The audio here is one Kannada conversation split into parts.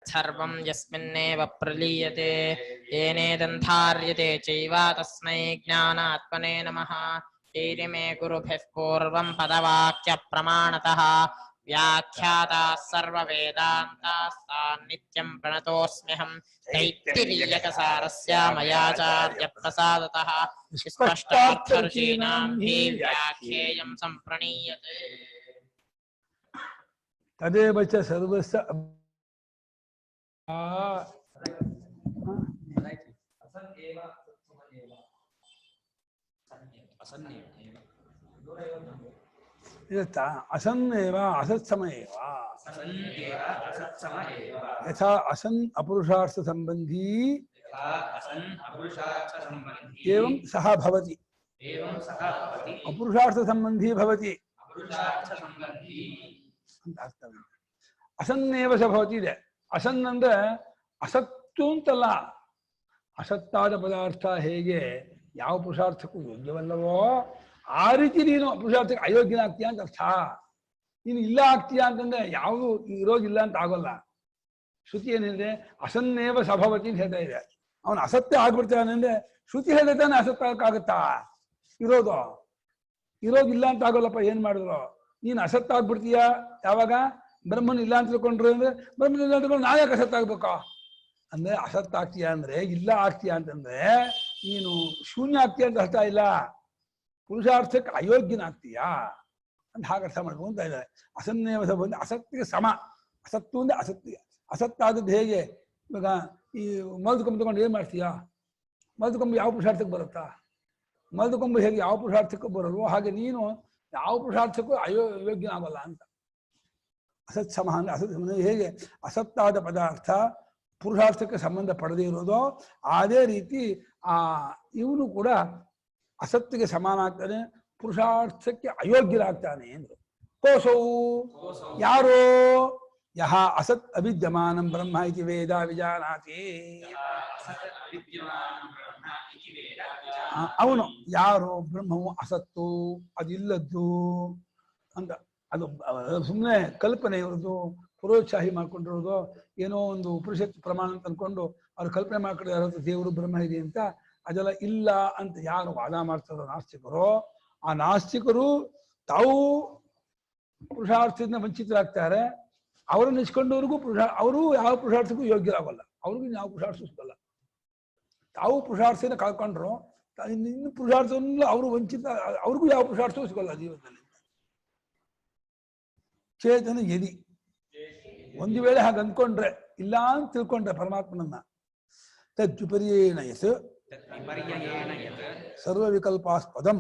सर्वं यस्मिन्नेव प्रलीयते येनेदन्धार्यते चैव तस्मै ज्ञानात्मने नमः। ईरिमे गुरुभिः पूर्वं पदवाक्यप्रमाणतः व्याख्याताः सर्ववेदान्तास्तान् नित्यं प्रणतोऽस्म्यहं। तैत्तिरीयकसारस्य मयाचार्यप्रसादतः स्पष्टार्थऋषीणां हि व्याख्येयं सम्प्रणीयते। तदेव च सर्वस्य असन्नेव असत्समयेव यथा असन् अपरुषार्थ संबंधी एवं सह भवति अपरुषार्थ संबंधी भवति असन्नेव स भवति ಇದೆ असन् ಅಂದ್ರೆ ಅಸತ್ತು ಅಂತಲ್ಲ ಅಸತ್ತಾದ ಪದಾರ್ಥ ಹೇಗೆ ಯಾವ ಪುರುಷಾರ್ಥಕ್ಕೂ ಯೋಗ್ಯವಲ್ಲವೋ ಆ ರೀತಿ ನೀನು ಪುರುಷಾರ್ಥಕ್ಕೆ ಅಯೋಗ್ಯನಾಗ್ತೀಯ ಅಂತ ಅರ್ಥ ನೀನು ಇಲ್ಲ ಆಗ್ತೀಯಾ ಅಂತಂದ್ರೆ ಯಾವುದು ಇರೋದಿಲ್ಲ ಅಂತ ಆಗೋಲ್ಲ ಶ್ರುತಿ ಏನಿದೆ ಅಸನ್ನೇವ ಸಭವತಿ ಅಂತ ಹೇಳ್ತಾ ಇದೆ ಅವನು ಅಸತ್ಯ ಆಗ್ಬಿಡ್ತಾನೆ ಅಂದ್ರೆ ಶ್ರುತಿ ಹೇಳ್ತಾನೆ ಅಸತ್ತಾಗಕ್ಕಾಗತ್ತಾ ಇರೋದಿಲ್ಲ ಅಂತ ಆಗೋಲ್ಲಪ್ಪ ಏನ್ ಮಾಡಿದ್ರು ನೀನು ಅಸತ್ತ ಆಗ್ಬಿಡ್ತೀಯ ಯಾವಾಗ ಬ್ರಹ್ಮನ್ ಇಲ್ಲ ಅಂತ ತಿಳ್ಕೊಂಡ್ರು ಅಂದ್ರೆ ಬ್ರಹ್ಮನ್ ಇಲ್ಲ ಅಂತ ತಿಳ್ಕೊಂಡು ನಾವ್ಯಾಕೆ ಅಸತ್ತ ಆಗ್ಬೇಕಾ ಅಂದ್ರೆ ಅಸತ್ತ ಆಗ್ತೀಯ ಅಂದ್ರೆ ಇಲ್ಲ ಆಗ್ತೀಯ ಅಂತಂದ್ರೆ ನೀನು ಶೂನ್ಯ ಆಗ್ತೀಯ ಅಂತ ಅರ್ಥ ಇಲ್ಲ ಪುರುಷಾರ್ಥಕ್ಕೆ ಅಯೋಗ್ಯನಾಗ್ತೀಯಾ ಅಂತ ಹಾಗೆ ಅರ್ಥ ಮಾಡ್ಕೊಂಡು ಅಂತ ಇದ್ದಾರೆ ಅಸನ್ನೇವ ಬಂದು ಅಸತ್ತಿಗೆ ಸಮ ಅಸತ್ತು ಅಂದ್ರೆ ಅಸತ್ತಿಗೆ ಅಸತ್ತಾದದ್ದು ಹೇಗೆ ಇವಾಗ ಈ ಮಲ್ದುಕೊಂಬು ತಗೊಂಡು ಏನ್ ಮಾಡ್ತೀಯಾ ಮಲ್ದುಕೊಂಬು ಯಾವ ಪುರುಷಾರ್ಥಕ್ಕೆ ಬರುತ್ತಾ ಮಲ್ದುಕೊಂಬು ಹೇಗೆ ಯಾವ ಪುರುಷಾರ್ಥಕ್ಕೂ ಬರಲ್ವೋ ಹಾಗೆ ನೀನು ಯಾವ ಪುರುಷಾರ್ಥಕ್ಕೂ ಅಯೋಗ್ಯನಾಗಲ್ಲ ಅಂತ ಅಸತ್ ಸಮ ಅಂದ್ರೆ ಅಸತ್ ಹೇಗೆ ಅಸತ್ತಾದ ಪದಾರ್ಥ ಪುರುಷಾರ್ಥಕ್ಕೆ ಸಂಬಂಧ ಪಡೆದೇ ಇರೋದು ಅದೇ ರೀತಿ ಇವನು ಕೂಡ ಅಸತ್ತಿಗೆ ಸಮಾನ ಆಗ್ತಾನೆ ಪುರುಷಾರ್ಥಕ್ಕೆ ಅಯೋಗ್ಯರಾಗ್ತಾನೆ ಎಂದ್ರು ಕೋಸವು ಯಾರೋ ಯಹ ಅಸತ್ ಅವಿದ್ಯಮಾನಂ ಬ್ರಹ್ಮ ಇತಿ ವೇದ ವಿಜಾನಾತಿ ಅವನು ಯಾರು ಬ್ರಹ್ಮವು ಅಸತ್ತು ಅದಿಲ್ಲದ್ದು ಅಂತ ಅದು ಸುಮ್ಮನೆ ಕಲ್ಪನೆ ಇರೋದು ಪುರೋತ್ಸಾಹಿ ಮಾಡ್ಕೊಂಡಿರೋದು ಏನೋ ಒಂದು ಉಪನಿಷತ್ ಪ್ರಮಾಣ ಅಂತ ಅನ್ಕೊಂಡು ಅವ್ರು ಕಲ್ಪನೆ ಮಾಡ್ಕೊಂಡಿರೋ ದೇವರು ಬ್ರಹ್ಮ ಇದೆ ಅಂತ ಅದೆಲ್ಲ ಇಲ್ಲ ಅಂತ ಯಾರು ವಾದ ಮಾಡ್ತಾರೋ ನಾಸ್ತಿಕರು ಆ ನಾಸ್ತಿಕರು ತಾವು ಪುರುಷಾರ್ಥದಿಂದ ವಂಚಿತರಾಗ್ತಾರೆ ಅವರನ್ನು ಇಸ್ಕೊಂಡವ್ರಿಗೂ ಅವರು ಯಾವ ಪುರುಷಾರ್ಥಕ್ಕೂ ಯೋಗ್ಯರಾಗಲ್ಲ ಅವ್ರಿಗೂ ಯಾವ ಪುರುಷಾರ್ಥ ಸಿಗಲ್ಲ ತಾವು ಪುರುಷಾರ್ಥನ ಕಳ್ಕೊಂಡ್ರು ಇನ್ನು ಪುರುಷಾರ್ಥವನ್ನು ಅವರು ವಂಚಿತ ಅವ್ರಿಗೂ ಯಾವ ಪುರುಷಾರ್ಥವೂ ಸಿಗಲ್ಲ ಜೀವನದಲ್ಲಿ ಚೇತನ ಯದಿ ಒಂದು ವೇಳೆ ಹಾಗೆ ಅಂದ್ಕೊಂಡ್ರೆ ಇಲ್ಲ ಅಂತ ತಿಳ್ಕೊಂಡ್ರೆ ಪರಮಾತ್ಮನನ್ನ ತದ್ವಿಪರ್ಯೇಣ ಯತ್ ಸರ್ವ ವಿಕಲ್ಪಾಸ್ಪದಂ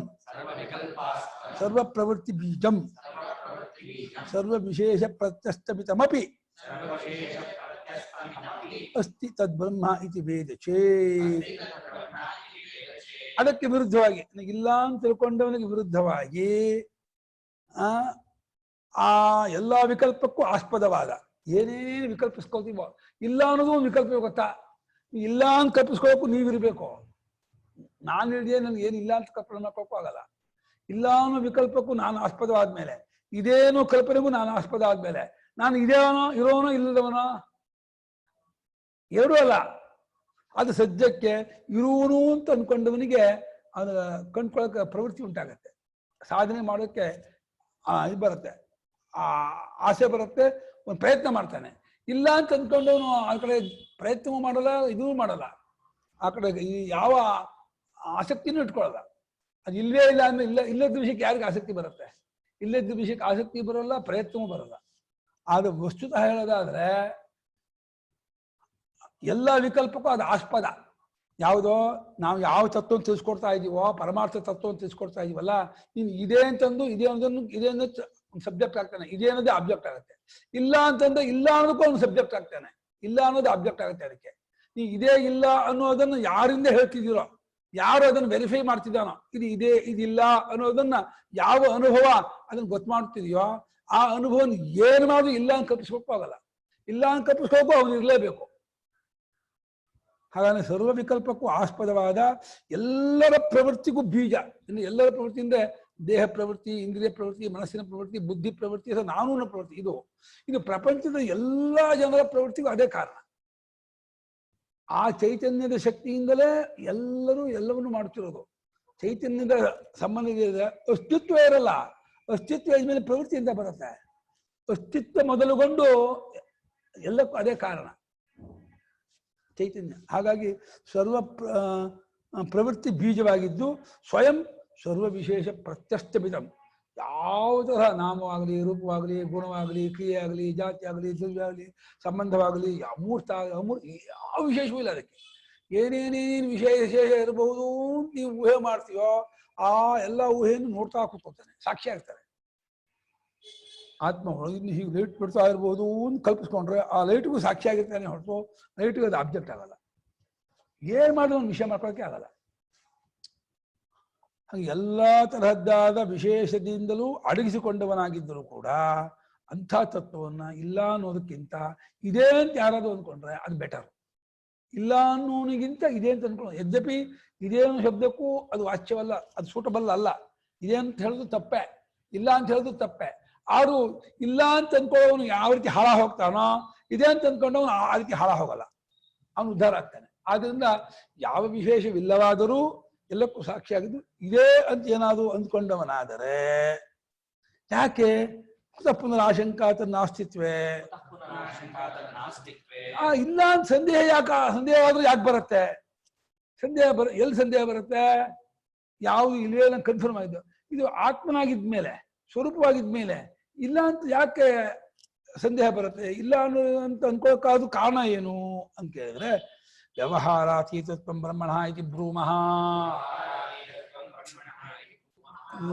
ಸರ್ವ ಪ್ರವೃತ್ತಿ ಬೀಜಂ ಸರ್ವ ವಿಶೇಷ ಪ್ರತ್ಯಸ್ತಮಿತಮಪಿ ಅಸ್ತಿ ತದ್ಬ್ರಹ್ಮ ಇತಿ ವೇದ ಚೇತ್ ಅದಕ್ಕೆ ವಿರುದ್ಧವಾಗಿ ನನಗಿಲ್ಲ ಅಂತ ತಿಳ್ಕೊಂಡವನಿಗೆ ವಿರುದ್ಧವಾಗಿ ಆ ಎಲ್ಲಾ ವಿಕಲ್ಪಕ್ಕೂ ಆಸ್ಪದವಾದ ಏನೇನು ವಿಕಲ್ಪಿಸ್ಕೊಳ್ತೀವೋ ಇಲ್ಲ ಅನ್ನೋದು ಒಂದು ವಿಕಲ್ಪ ಗೊತ್ತಾ ಇಲ್ಲ ಅಂತ ಕಲ್ಪಿಸ್ಕೊಳ್ಳೋಕ್ಕೂ ನೀವಿರ್ಬೇಕು ನಾನು ಹೇಳಿದೆ ನನ್ಗೆ ಏನಿಲ್ಲ ಅಂತ ಕಲ್ಪನೆ ಮಾಡ್ಕೊಳಕ್ಕೂ ಆಗಲ್ಲ ಇಲ್ಲ ಅನ್ನೋ ವಿಕಲ್ಪಕ್ಕೂ ನಾನು ಆಸ್ಪದವಾದ್ಮೇಲೆ ಇದೇನೋ ಕಲ್ಪನೆಗೂ ನಾನು ಆಸ್ಪದ ಆದ್ಮೇಲೆ ನಾನು ಇದೇನೋ ಇರೋನೋ ಇಲ್ಲದವನೋ ಎರಡೂ ಅಲ್ಲ ಅದು ಸದ್ಯಕ್ಕೆ ಇರುವನು ಅಂತ ಅನ್ಕೊಂಡವನಿಗೆ ಅದು ಕಂಡ್ಕೊಳಕ್ಕೆ ಪ್ರವೃತ್ತಿ ಉಂಟಾಗತ್ತೆ ಸಾಧನೆ ಮಾಡೋಕ್ಕೆ ಇದು ಬರುತ್ತೆ ಆಸೆ ಬರುತ್ತೆ ಒಂದು ಪ್ರಯತ್ನ ಮಾಡ್ತಾನೆ ಇಲ್ಲ ಅಂತ ಅಂದ್ಕೊಂಡವನು ಆ ಕಡೆ ಪ್ರಯತ್ನವೂ ಮಾಡಲ್ಲ ಇದೂ ಮಾಡಲ್ಲ ಆ ಕಡೆ ಯಾವ ಆಸಕ್ತಿನೂ ಇಟ್ಕೊಳ್ಳಲ್ಲ ಅದು ಇಲ್ಲವೇ ಇಲ್ಲ ಅಂದ್ರೆ ಇಲ್ಲದ ವಿಷಯಕ್ಕೆ ಯಾರಿಗೆ ಆಸಕ್ತಿ ಬರುತ್ತೆ ಇಲ್ಲದ ವಿಷಯಕ್ಕೆ ಆಸಕ್ತಿ ಬರೋಲ್ಲ ಪ್ರಯತ್ನವೂ ಬರಲ್ಲ ಅದು ವಸ್ತುತಃ ಹೇಳೋದಾದ್ರೆ ಎಲ್ಲ ವಿಕಲ್ಪಕ್ಕೂ ಅದು ಆಸ್ಪದ ಯಾವುದೋ ನಾವು ಯಾವ ತತ್ವವನ್ನು ತಿಳಿಸ್ಕೊಡ್ತಾ ಇದೀವೋ ಪರಮಾರ್ಥ ತತ್ವವನ್ನು ತಿಳಿಸ್ಕೊಡ್ತಾ ಇದೀವಲ್ಲ ನೀನು ಇದೇ ಅಂತಂದು ಇದೇ ಅನ್ನೋ ಸಬ್ಜೆಕ್ಟ್ ಆಗ್ತಾನೆ ಇದೇ ಅನ್ನೋದೇ ಆಬ್ಜೆಕ್ಟ್ ಆಗುತ್ತೆ ಇಲ್ಲ ಅಂತಂದ್ರೆ ಇಲ್ಲ ಅನ್ನೋದಕ್ಕೂ ಒಂದು ಸಬ್ಜೆಕ್ಟ್ ಆಗ್ತಾನೆ ಇಲ್ಲ ಅನ್ನೋದು ಆಬ್ಜೆಕ್ಟ್ ಆಗುತ್ತೆ ಅದಕ್ಕೆ ನೀವು ಇದೇ ಇಲ್ಲ ಅನ್ನೋದನ್ನು ಯಾರಿಂದ ಹೇಳ್ತಿದ್ದೀರೋ ಯಾರು ಅದನ್ನು ವೆರಿಫೈ ಮಾಡ್ತಿದ್ದಾನೋ ಇದು ಇದೇ ಇದಿಲ್ಲ ಅನ್ನೋದನ್ನ ಯಾವ ಅನುಭವ ಅದನ್ನ ಗೊತ್ತು ಮಾಡ್ತಿದೆಯೋ ಆ ಅನುಭವ ಏನು ಮಾಡೋದು ಇಲ್ಲ ಅಂತ ಕಲ್ಪಿಸ್ಕೋಕ್ಕಾಗಲ್ಲ ಇಲ್ಲ ಅಂತ ಕಲ್ಪಿಸ್ಕೋಕ್ಕೂ ಅವ್ನು ಇರಲೇಬೇಕು ಹಾಗಾಗಿ ಸರ್ವ ವಿಕಲ್ಪಕ್ಕೂ ಆಸ್ಪದವಾದ ಎಲ್ಲರ ಪ್ರವೃತ್ತಿಗೂ ಬೀಜ ಇನ್ನು ಎಲ್ಲರ ಪ್ರವೃತ್ತಿಯಿಂದ ದೇಹ ಪ್ರವೃತ್ತಿ, ಇಂದ್ರಿಯ ಪ್ರವೃತ್ತಿ, ಮನಸ್ಸಿನ ಪ್ರವೃತ್ತಿ, ಬುದ್ಧಿ ಪ್ರವೃತ್ತಿ, ಅಥವಾ ನಾನೂನ ಪ್ರವೃತ್ತಿ. ಇದು ಪ್ರಪಂಚದ ಎಲ್ಲ ಜನರ ಪ್ರವೃತ್ತಿಗೂ ಅದೇ ಕಾರಣ. ಆ ಚೈತನ್ಯದ ಶಕ್ತಿಯಿಂದಲೇ ಎಲ್ಲರೂ ಎಲ್ಲವನ್ನು ಮಾಡ್ತಿರೋದು. ಚೈತನ್ಯದ ಸಂಬಂಧ ಅಸ್ತಿತ್ವ ಇರಲ್ಲ. ಅಸ್ತಿತ್ವ ಇದ್ಮೇಲೆ ಪ್ರವೃತ್ತಿ ಅಂತ ಬರುತ್ತೆ. ಅಸ್ತಿತ್ವ ಮೊದಲುಗೊಂಡು ಎಲ್ಲಕ್ಕೂ ಅದೇ ಕಾರಣ ಚೈತನ್ಯ. ಹಾಗಾಗಿ ಸರ್ವ ಪ್ರವೃತ್ತಿ ಬೀಜವಾಗಿದ್ದು ಸ್ವಯಂ ಸರ್ವ ವಿಶೇಷ ಪ್ರತ್ಯಸ್ಥಮಿತಂ. ಯಾವ ತರಹ ನಾಮವಾಗಲಿ, ರೂಪವಾಗಲಿ, ಗುಣವಾಗಲಿ, ಕ್ರಿಯೆ ಆಗಲಿ, ಜಾತಿ ಆಗಲಿ, ದ್ರವ್ಯ ಆಗಲಿ, ಸಂಬಂಧವಾಗಲಿ, ಅಮೂರ್ತ ಯಾವ ವಿಶೇಷವೂ ಇಲ್ಲ. ಅದಕ್ಕೆ ಏನೇನೇನು ವಿಶೇಷ ಇರಬಹುದು ನೀವು ಊಹೆ ಮಾಡ್ತೀವೋ ಆ ಎಲ್ಲ ಊಹೆಯನ್ನು ನೋಡ್ತಾ ಕೂತ್ಕೊಳ್ತಾನೆ, ಸಾಕ್ಷಿ ಆಗ್ತಾರೆ. ಆತ್ಮ ಒಳಗಿಂದ ಹೀಗೆ ಲೈಟ್ ಬಿಡ್ತಾ ಇರ್ಬೋದು ಅಂತ ಕಲ್ಪಿಸ್ಕೊಂಡ್ರೆ ಆ ಲೈಟ್ಗೂ ಸಾಕ್ಷಿ ಆಗಿರ್ತಾನೆ ಹೊರತು ಲೈಟ್ಗೆ ಅದು ಆಬ್ಜೆಕ್ಟ್ ಆಗಲ್ಲ. ಏನ್ ಮಾಡಿದ್ರು ಒಂದು ವಿಷಯ ಮಾಡ್ಕೊಳ್ಳೋಕೆ ಆಗಲ್ಲ. ಹಾಗೆ ಎಲ್ಲ ತರಹದ್ದಾದ ವಿಶೇಷದಿಂದಲೂ ಅಡಗಿಸಿಕೊಂಡವನಾಗಿದ್ದರೂ ಕೂಡ ಅಂಥ ತತ್ವವನ್ನ ಇಲ್ಲ ಅನ್ನೋದಕ್ಕಿಂತ ಇದೇ ಅಂತ ಯಾರಾದ್ರು ಅಂದ್ಕೊಂಡ್ರೆ ಅದು ಬೆಟರ್. ಇಲ್ಲ ಅನ್ನೋನಿಗಿಂತ ಇದೇ ಅಂತ ಅನ್ಕೊಳ್ಳೋದು. ಯದ್ಯಪಿ ಇದೇ ಅನ್ನೋ ಶಬ್ದಕ್ಕೂ ಅದು ವಾಚ್ಯವಲ್ಲ, ಅದು ಸೂಟಬಲ್ ಅಲ್ಲ. ಇದೇ ಅಂತ ಹೇಳೋದು ತಪ್ಪೆ, ಇಲ್ಲ ಅಂತ ಹೇಳೋದು ತಪ್ಪೆ. ಆದ್ರೂ ಇಲ್ಲ ಅಂತ ಅನ್ಕೊಳ್ಳೋನು ಯಾವ ರೀತಿ ಹಾಳ ಹೋಗ್ತಾನೋ ಇದೇ ಅಂತ ಅನ್ಕೊಂಡವನು ಆ ರೀತಿ ಹಾಳ ಹೋಗಲ್ಲ, ಅವನು ಉದ್ಧಾರ ಆಗ್ತಾನೆ. ಆದ್ರಿಂದ ಯಾವ ವಿಶೇಷವಿಲ್ಲವಾದರೂ ಎಲ್ಲಕ್ಕೂ ಸಾಕ್ಷಿಯಾಗಿದ್ದು ಇದೇ ಅಂತ ಏನಾದರೂ ಅಂದ್ಕೊಂಡವನಾದರೆ ಯಾಕೆ ಪುನರಾಶಂಕಾತ ನಾಸ್ತಿತ್ವೇ ಇಲ್ಲ ಅಂತ ಸಂದೇಹ ಸಂದೇಹ ಆದ್ರೂ ಯಾಕೆ ಬರುತ್ತೆ? ಸಂದೇಹ ಎಲ್ಲಿ ಸಂದೇಹ ಬರುತ್ತೆ? ಯಾವುದು ಇಲ್ಲೇ ಕನ್ಫರ್ಮ್ ಆಗಿದ್ದು ಇದು ಆತ್ಮನಾಗಿದ್ಮೇಲೆ, ಸ್ವರೂಪವಾಗಿದ್ಮೇಲೆ ಇಲ್ಲ ಅಂತ ಯಾಕೆ ಸಂದೇಹ ಬರುತ್ತೆ? ಇಲ್ಲ ಅಂತ ಅನ್ಕೋಕ್ಕಾದ ಕಾರಣ ಏನು ಅಂತ ಕೇಳಿದ್ರೆ ವ್ಯವಹಾರಾತೀತತ್ವಂ ಬ್ರಹ್ಮಣ ಇತಿ ಬ್ರೂಮಃ.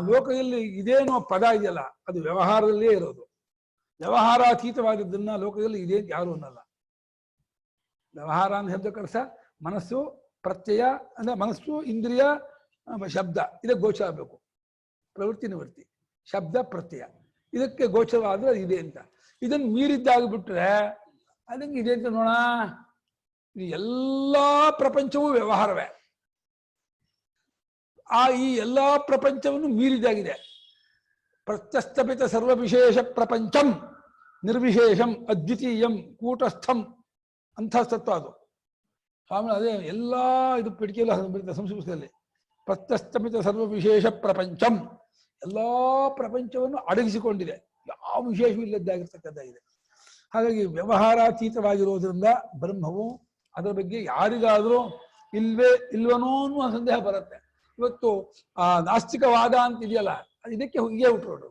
ಲೋಕದಲ್ಲಿ ಇದೇನೋ ಪದ ಇದೆಯಲ್ಲ ಅದು ವ್ಯವಹಾರದಲ್ಲೇ ಇರೋದು. ವ್ಯವಹಾರಾತೀತವಾದದ್ದನ್ನ ಲೋಕದಲ್ಲಿ ಇದೇ ಯಾರು ಅನ್ನಲ್ಲ. ವ್ಯವಹಾರ ಅಂತ ಶಬ್ದಕ್ಕೆ ಅರ್ಥ ಮನಸ್ಸು, ಪ್ರತ್ಯಯ ಅಂದ್ರೆ ಮನಸ್ಸು, ಇಂದ್ರಿಯ, ಶಬ್ದ ಇದಕ್ಕೆ ಗೋಚರ ಆಗಬೇಕು. ಪ್ರವೃತ್ತಿ ನಿವೃತ್ತಿ, ಶಬ್ದ, ಪ್ರತ್ಯಯ ಇದಕ್ಕೆ ಗೋಚರವಾದ್ರೆ ಇದೆ ಅಂತ. ಇದನ್ನು ಮೀರಿದ್ದಾಗ್ಬಿಟ್ರೆ ಅದಂಗೆ ಇದೆ ಅಂತ ನೋಡ. ಎಲ್ಲಾ ಪ್ರಪಂಚವೂ ವ್ಯವಹಾರವೇ. ಈ ಎಲ್ಲಾ ಪ್ರಪಂಚವನ್ನು ಮೀರಿದಾಗಿದೆ. ಪ್ರತ್ಯಸ್ಥಪಿತ ಸರ್ವ ವಿಶೇಷ ಪ್ರಪಂಚಂ ನಿರ್ವಿಶೇಷಂ ಅದ್ವಿತೀಯಂ ಕೂಟಸ್ಥಂ ಅಂಥ ತತ್ವ ಅದು. ಸ್ವಾಮಿ ಅದೇ ಎಲ್ಲಾ ಇದು ಪೆಟ್ಟಿಗೆಲ್ಲ ಬರುತ್ತೆ ಸಂಸ್ಕೃತದಲ್ಲಿ. ಪ್ರತ್ಯಸ್ಥಪಿತ ಸರ್ವ ವಿಶೇಷ ಪ್ರಪಂಚಂ ಎಲ್ಲಾ ಪ್ರಪಂಚವನ್ನು ಅಡಗಿಸಿಕೊಂಡಿದೆ, ಯಾವ ವಿಶೇಷವೂ ಇಲ್ಲದ್ದಾಗಿರ್ತಕ್ಕಂಥದ್ದಾಗಿದೆ. ಹಾಗಾಗಿ ವ್ಯವಹಾರಾತೀತವಾಗಿರೋದ್ರಿಂದ ಬ್ರಹ್ಮವು ಅದರ ಬಗ್ಗೆ ಯಾರಿಗಾದ್ರೂ ಇಲ್ವನೋ ಅನ್ನುವ ಸಂದೇಹ ಬರುತ್ತೆ. ಇವತ್ತು ಆ ನಾಸ್ತಿಕವಾದ ಅಂತ ಇದೆಯಲ್ಲ ಇದಕ್ಕೆ ಹೀಗೆ ಹುಟ್ಟುರೋದು.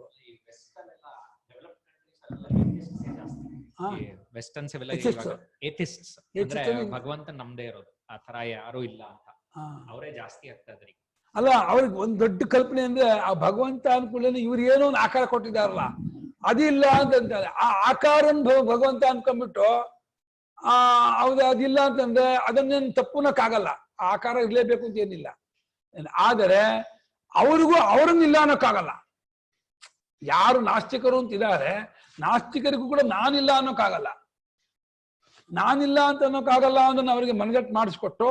ವೆಸ್ಟರ್ನ್ಸ್ ಭಗವಂತ ನಮ್ದೇ ಇರೋದು, ಆ ತರ ಯಾರು ಇಲ್ಲ ಅಂತ ಅವರೇ ಜಾಸ್ತಿ ಆಗ್ತಾ ಇದ್ರಿ. ಅಲ್ಲ, ಅವ್ರಿಗೆ ಒಂದ್ ದೊಡ್ಡ ಕಲ್ಪನೆ ಅಂದ್ರೆ ಆ ಭಗವಂತ ಅನ್ಕೊಳ್ಳೇನೆ ಇವ್ರು ಏನೋ ಒಂದು ಆಕಾರ ಕೊಟ್ಟಿದಾರಲ್ಲ ಅದಿಲ್ಲ ಅಂತಂತಾರೆ. ಆ ಆಕಾರನ್ ಭಗವಂತ ಅನ್ಕೊಂಡ್ಬಿಟ್ಟು ಹೌದು ಅದಿಲ್ಲ ಅಂತಂದ್ರೆ ಅದನ್ನೇನು ತಪ್ಪುನಕ್ಕಾಗಲ್ಲ. ಆ ಆಕಾರ ಇರ್ಲೇಬೇಕು ಅಂತ ಏನಿಲ್ಲ. ಆದರೆ ಅವ್ರಿಗೂ ಅವ್ರನ್ನಿಲ್ಲ ಅನ್ನೋಕ್ಕಾಗಲ್ಲ. ಯಾರು ನಾಸ್ತಿಕರು ಅಂತಿದ್ದಾರೆ ನಾಸ್ತಿಕರಿಗೂ ಕೂಡ ನಾನಿಲ್ಲ ಅನ್ನೋಕ್ಕಾಗಲ್ಲ. ನಾನಿಲ್ಲ ಅಂತ ಅನ್ನೋಕ್ಕಾಗಲ್ಲ ಅಂದ್ರೆ ಅವರಿಗೆ ಮನಗಟ್ಟು ಮಾಡಿಸ್ಕೊಟ್ಟು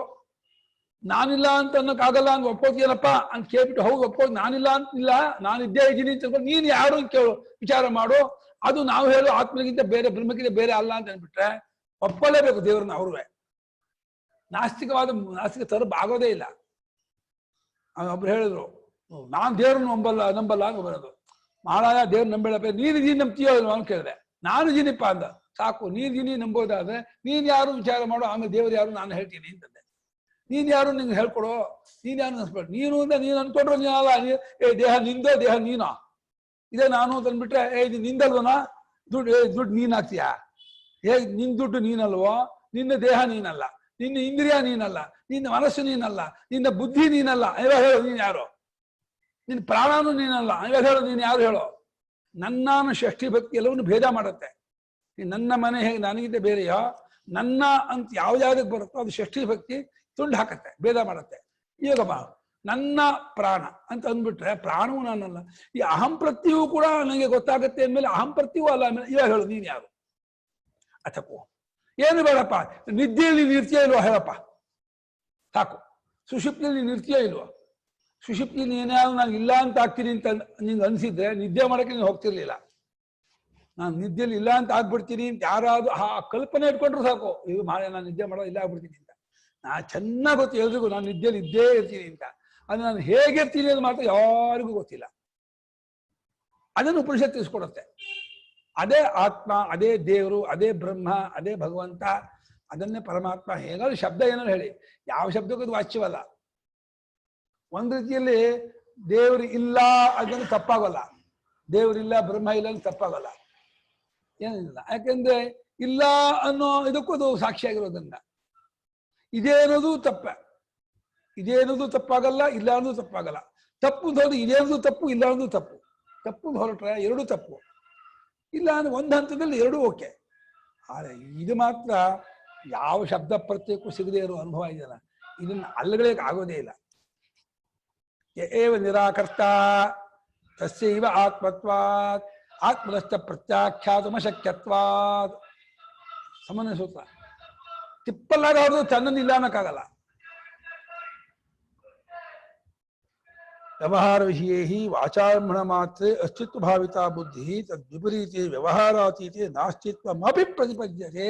ನಾನಿಲ್ಲ ಅಂತ ಅನ್ನೋಕ್ಕಾಗಲ್ಲ ಅಂತ ಒಪ್ಪೋದೇನಪ್ಪ ಅಂತ ಕೇಳ್ಬಿಟ್ಟು ಹೌದು ಒಪ್ಪೋದು ನಾನಿಲ್ಲ ಅಂತಿಲ್ಲ, ನಾನು ಇದ್ದೇ ಇದ್ದೀನಿ ಅಂತ ನೀನು ಯಾರು ಕೇಳು ವಿಚಾರ ಮಾಡು. ಅದು ನಾವು ಹೇಳೋ ಆತ್ಮಗಿಂತ ಬೇರೆ, ಬ್ರಹ್ಮಕ್ಕಿಂತ ಬೇರೆ ಅಲ್ಲ ಅಂತ ಅಂದ್ಬಿಟ್ರೆ ಒಪ್ಪಲೇಬೇಕು ದೇವ್ರನ್ನ. ಅವ್ರಿಗೆ ನಾಸ್ತಿಕ ತರಬ್ ಆಗೋದೇ ಇಲ್ಲ. ಒಬ್ರು ಹೇಳಿದ್ರು ನಾನ್ ದೇವ್ರನ್ನ ನಂಬಲ್ಲ ಅಂತ ಬರೋದು. ಮಹಾರಾಯ ದೇವ್ರ ನಂಬೇಳಪ್ಪ, ನೀನು ನಂಬ್ತೀಯೋ ಇಲ್ವ ಅಂತ ಕೇಳಿದೆ. ನಾನು ಇದೀನಿಪ್ಪ ಅಂದ. ಸಾಕು, ನೀನು ನಂಬೋದಾದ್ರೆ ನೀನ್ ಯಾರು ವಿಚಾರ ಮಾಡು, ಆಮೇಲೆ ದೇವ್ರು ಯಾರು ನಾನು ಹೇಳ್ತೀನಿ ಅಂತಂದೆ. ನೀನ್ ಯಾರು ನಿಂಗೆ ಹೇಳ್ಕೊಡು, ನೀನ್ ಯಾರು ಅನ್ಸ್ಬೇಡ. ನೀನು ಅಂತ ನೀನ್ ಅನ್ಕೊಂಡ್ರೆ ನೀನಲ್ಲ. ದೇಹ ನಿಂದೋ, ದೇಹ ನೀನೋ, ಇದೇ ನಾನು ಅಂತ ಅಂದ್ಬಿಟ್ರೆ ಇದು ನಿಂದಲ್ವನ ದುಡ್ಡು ನೀನ್ ಹಾಕ್ತೀಯಾ? ನಿನ್ ದುಡ್ಡು ನೀನಲ್ವೋ, ನಿನ್ನ ದೇಹ ನೀನಲ್ಲ, ನಿನ್ನ ಇಂದ್ರಿಯ ನೀನಲ್ಲ, ನಿನ್ನ ಮನಸ್ಸು ನೀನಲ್ಲ, ನಿನ್ನ ಬುದ್ಧಿ ನೀನಲ್ಲ. ಇವಾಗ ಹೇಳು ನೀನ್ ಯಾರು? ನಿನ್ನ ಪ್ರಾಣನೂ ನೀನಲ್ಲ. ಇವಾಗ ಹೇಳು ನೀನ್ ಯಾರು ಹೇಳೋ? ನನ್ನ ಷಷ್ಠಿ ಭಕ್ತಿ ಎಲ್ಲವನ್ನು ಭೇದ ಮಾಡುತ್ತೆ. ನನ್ನ ಮನೆ ಹೇಗೆ ನನಗಿಂತ ಬೇರೆಯೋ, ನನ್ನ ಅಂತ ಯಾವ್ದಾವ್ದಕ್ಕೆ ಬರುತ್ತೋ ಅದು ಷಷ್ಠಿ ಭಕ್ತಿ ತುಂಡು ಹಾಕತ್ತೆ, ಭೇದ ಮಾಡುತ್ತೆ. ಇವಾಗ ನನ್ನ ಪ್ರಾಣ ಅಂತ ಅಂದ್ಬಿಟ್ರೆ ಪ್ರಾಣವೂ ನಾನಲ್ಲ. ಈ ಅಹಂ ಪ್ರತ್ಯವೂ ಕೂಡ ನನಗೆ ಗೊತ್ತಾಗತ್ತೆ ಅಂದ್ಮೇಲೆ ಅಹಂ ಪ್ರತ್ಯವೂ ಅಲ್ಲ ಅಂದ್ಮೇಲೆ ಇವಾಗ ಹೇಳು ನೀನ್ ಯಾರು? ಅಥಪೋ ಏನು ಬೇಡಪ್ಪ, ನಿದ್ದೆಯಲ್ಲಿ ನೀನ್ ಇರ್ತೀಯ ಇಲ್ವೋ ಹೇಳಪ್ಪ, ಸಾಕು. ಸುಷುಪ್ತಿಯಲ್ಲಿ ನೀನ್ ಇರ್ತೀಯ ಇಲ್ವೋ? ಸುಷುಪ್ತಿ ನೀನ್ಯಾರು ನಾನು ಇಲ್ಲ ಅಂತ ಆಗ್ತೀನಿ ಅಂತ ನಿಂಗೆ ಅನ್ಸಿದ್ರೆ ನಿದ್ದೆ ಮಾಡಕ್ಕೆ ನೀನು ಹೋಗ್ತಿರ್ಲಿಲ್ಲ. ನಾನು ನಿದ್ದೆಯಲ್ಲಿ ಇಲ್ಲ ಅಂತ ಆಗ್ಬಿಡ್ತೀನಿ ಅಂತ ಯಾರಾದ್ರೂ ಆ ಕಲ್ಪನೆ ಇಟ್ಕೊಂಡ್ರು ಸಾಕು, ಇದು ಮಾಡಿ ನಾನು ನಿದ್ದೆ ಮಾಡೋದು ಇಲ್ಲ ಆಗ್ಬಿಡ್ತೀನಿ ಅಂತ. ನಾ ಚೆನ್ನಾಗಿ ಗೊತ್ತು ಎಲ್ರಿಗೂ ನಾನು ನಿದ್ದೆಯಲ್ಲಿ ಇದ್ದೇ ಇರ್ತೀನಿ ಅಂತ. ಅದು ನಾನು ಹೇಗಿರ್ತೀನಿ ಅದು ಮಾತ್ರ ಯಾರಿಗೂ ಗೊತ್ತಿಲ್ಲ. ಅದನ್ನು ಉಪನಿಷತ್ತು ತಿಳಿಸ್ಕೊಡುತ್ತೆ. ಅದೇ ಆತ್ಮ, ಅದೇ ದೇವರು, ಅದೇ ಬ್ರಹ್ಮ, ಅದೇ ಭಗವಂತ, ಅದನ್ನೇ ಪರಮಾತ್ಮ. ಹೇಗಾದ್ರೂ ಶಬ್ದ ಏನಾದ್ರು ಹೇಳಿ, ಯಾವ ಶಬ್ದಕ್ಕೂ ಅದು ವಾಚ್ಯವಲ್ಲ. ಒಂದು ರೀತಿಯಲ್ಲಿ ದೇವರು ಇಲ್ಲ ಅದನ್ನು ತಪ್ಪಾಗಲ್ಲ, ದೇವರಿಲ್ಲ ಬ್ರಹ್ಮ ಇಲ್ಲ ಅಂತ ತಪ್ಪಾಗಲ್ಲ, ಏನಿಲ್ಲ. ಯಾಕೆಂದ್ರೆ ಇಲ್ಲ ಅನ್ನೋ ಇದಕ್ಕೂ ಅದು ಸಾಕ್ಷಿಯಾಗಿರೋದ್ರಿಂದ ಇದೇ ಅನ್ನೋದು ತಪ್ಪ, ಇದೇ ಅನ್ನೋದು ತಪ್ಪಾಗಲ್ಲ, ಇಲ್ಲ ಅನ್ನೋದು ತಪ್ಪಾಗಲ್ಲ. ತಪ್ಪು ಹೋದ್ರೆ ಇದೇ ಅನ್ನೋದು ತಪ್ಪು, ಇಲ್ಲ ಅನ್ನೋದು ತಪ್ಪು. ತಪ್ಪು ಹೊರಟ್ರೆ ಎರಡೂ ತಪ್ಪು, ಇಲ್ಲ ಅಂದ್ರೆ ಒಂದು ಹಂತದಲ್ಲಿ ಎರಡೂ ಓಕೆ. ಆದರೆ ಇದು ಮಾತ್ರ ಯಾವ ಶಬ್ದ ಪ್ರತ್ಯೇಕಕ್ಕೂ ಸಿಗದೇ ಇರೋ ಅನುಭವ ಇದೆಯಲ್ಲ, ಇದನ್ನ ಅಲ್ಲಗಳಿಗೆ ಆಗೋದೇ ಇಲ್ಲ. ಏವ ನಿರಾಕರ್ತ ತಸ್ಯೈವ ಆತ್ಮತ್ವಾತ್ ಆತ್ಮನಶ್ಚ ಪ್ರತ್ಯಾಖ್ಯಾತಮಶಕ್ಯತ್ವಾತ್. ಸಾಮಾನ್ಯ ಸೂತ್ರ. ತಿಪ್ಪಲ್ಲಾಗವ್ರದ್ದು ತನ್ನನ್ನು ಅನ್ನಕ್ಕಾಗಲ್ಲ. ವ್ಯವಹಾರ ವಿಷಯ ಹಿ ವಾಚಾರಂಭಣ ಮಾತ್ರ ಅಸ್ತಿತ್ವ ಭಾವಿತ ಬುದ್ಧಿ ತದ್ವಿಪರೀತೆ ವ್ಯವಹಾರಾತೀತೆ ನಾಸ್ತಿತ್ವಮಪಿ ಪ್ರತಿಪದ್ಯತೆ.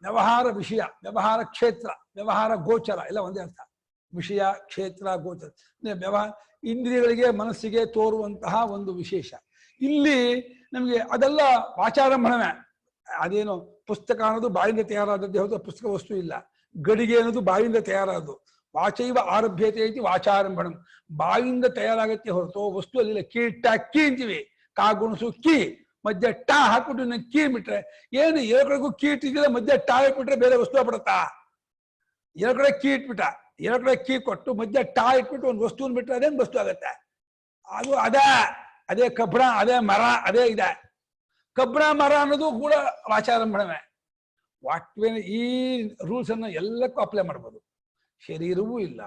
ವ್ಯವಹಾರ ವಿಷಯ, ವ್ಯವಹಾರ ಕ್ಷೇತ್ರ, ವ್ಯವಹಾರ ಗೋಚರ ಎಲ್ಲ ಒಂದೇ ಅರ್ಥ. ವಿಷಯ, ಕ್ಷೇತ್ರ, ಗೋಚರ. ವ್ಯವಹಾರ ಇಂದ್ರಿಯಗಳಿಗೆ ಮನಸ್ಸಿಗೆ ತೋರುವಂತಹ ಒಂದು ವಿಶೇಷ. ಇಲ್ಲಿ ನಮಗೆ ಅದೆಲ್ಲ ವಾಚಾರಂಭಣವೇ. ಅದೇನು ಪುಸ್ತಕ ಅನ್ನೋದು ಬಾಯಿಂದ ತಯಾರಾದದ್ದೇ ಹೊರತು ಪುಸ್ತಕ ವಸ್ತು ಇಲ್ಲ. ಗಡಿಗೆ ಅನ್ನೋದು ಬಾಯಿಂದ ತಯಾರಾದದ್ದು. ವಾಚೈವ ಆರಭ್ಯತೆ ಐತಿ ವಾಚಾರಂಭಣಂ. ಬಾಯಿಂದ ತಯಾರಾಗತ್ತೆ ಹೊರತು ವಸ್ತು ಅಲ್ಲಿಲ್ಲ. ಕೀಟ ಕೀ ಅಂತೀವಿ, ಕಾಗುಣಸು ಕೀ, ಮಧ್ಯ ಟಾ ಹಾಕ್ಬಿಟ್ಟು ನಂಗೆ ಕೀ ಬಿಟ್ರೆ ಏನು, ಎರಡು ಕಡೆಗೂ ಕೀ ಇಟ್ಟಿದ್ರೆ ಮಧ್ಯ ಟಾ ಇಟ್ಬಿಟ್ರೆ ಬೇರೆ ವಸ್ತು ಆಗ್ಬಿಡತ್ತಾ? ಎರಡು ಕಡೆ ಕೀ ಇಟ್ಬಿಟ್ಟ, ಎರಡು ಕಡೆ ಕೀ ಕೊಟ್ಟು ಮಧ್ಯ ಟಾ ಇಟ್ಬಿಟ್ಟು ಒಂದು ವಸ್ತುವನ್ನು ಬಿಟ್ರೆ ಅದೇನು ವಸ್ತು ಆಗತ್ತೆ? ಅದು ಅದೇ ಕಬ್ಬಣ, ಅದೇ ಮರ, ಅದೇ ಇದೆ. ಕಬ್ಬಣ ಮರ ಅನ್ನೋದು ಕೂಡ ವಾಚಾರಂಭಣವೇ. ವಾಕ್ವೇನ ಈ ರೂಲ್ಸ್ ಅನ್ನು ಎಲ್ಲಕ್ಕೂ ಅಪ್ಲೈ ಮಾಡ್ಬೋದು. ಶರೀರವೂ ಇಲ್ಲ,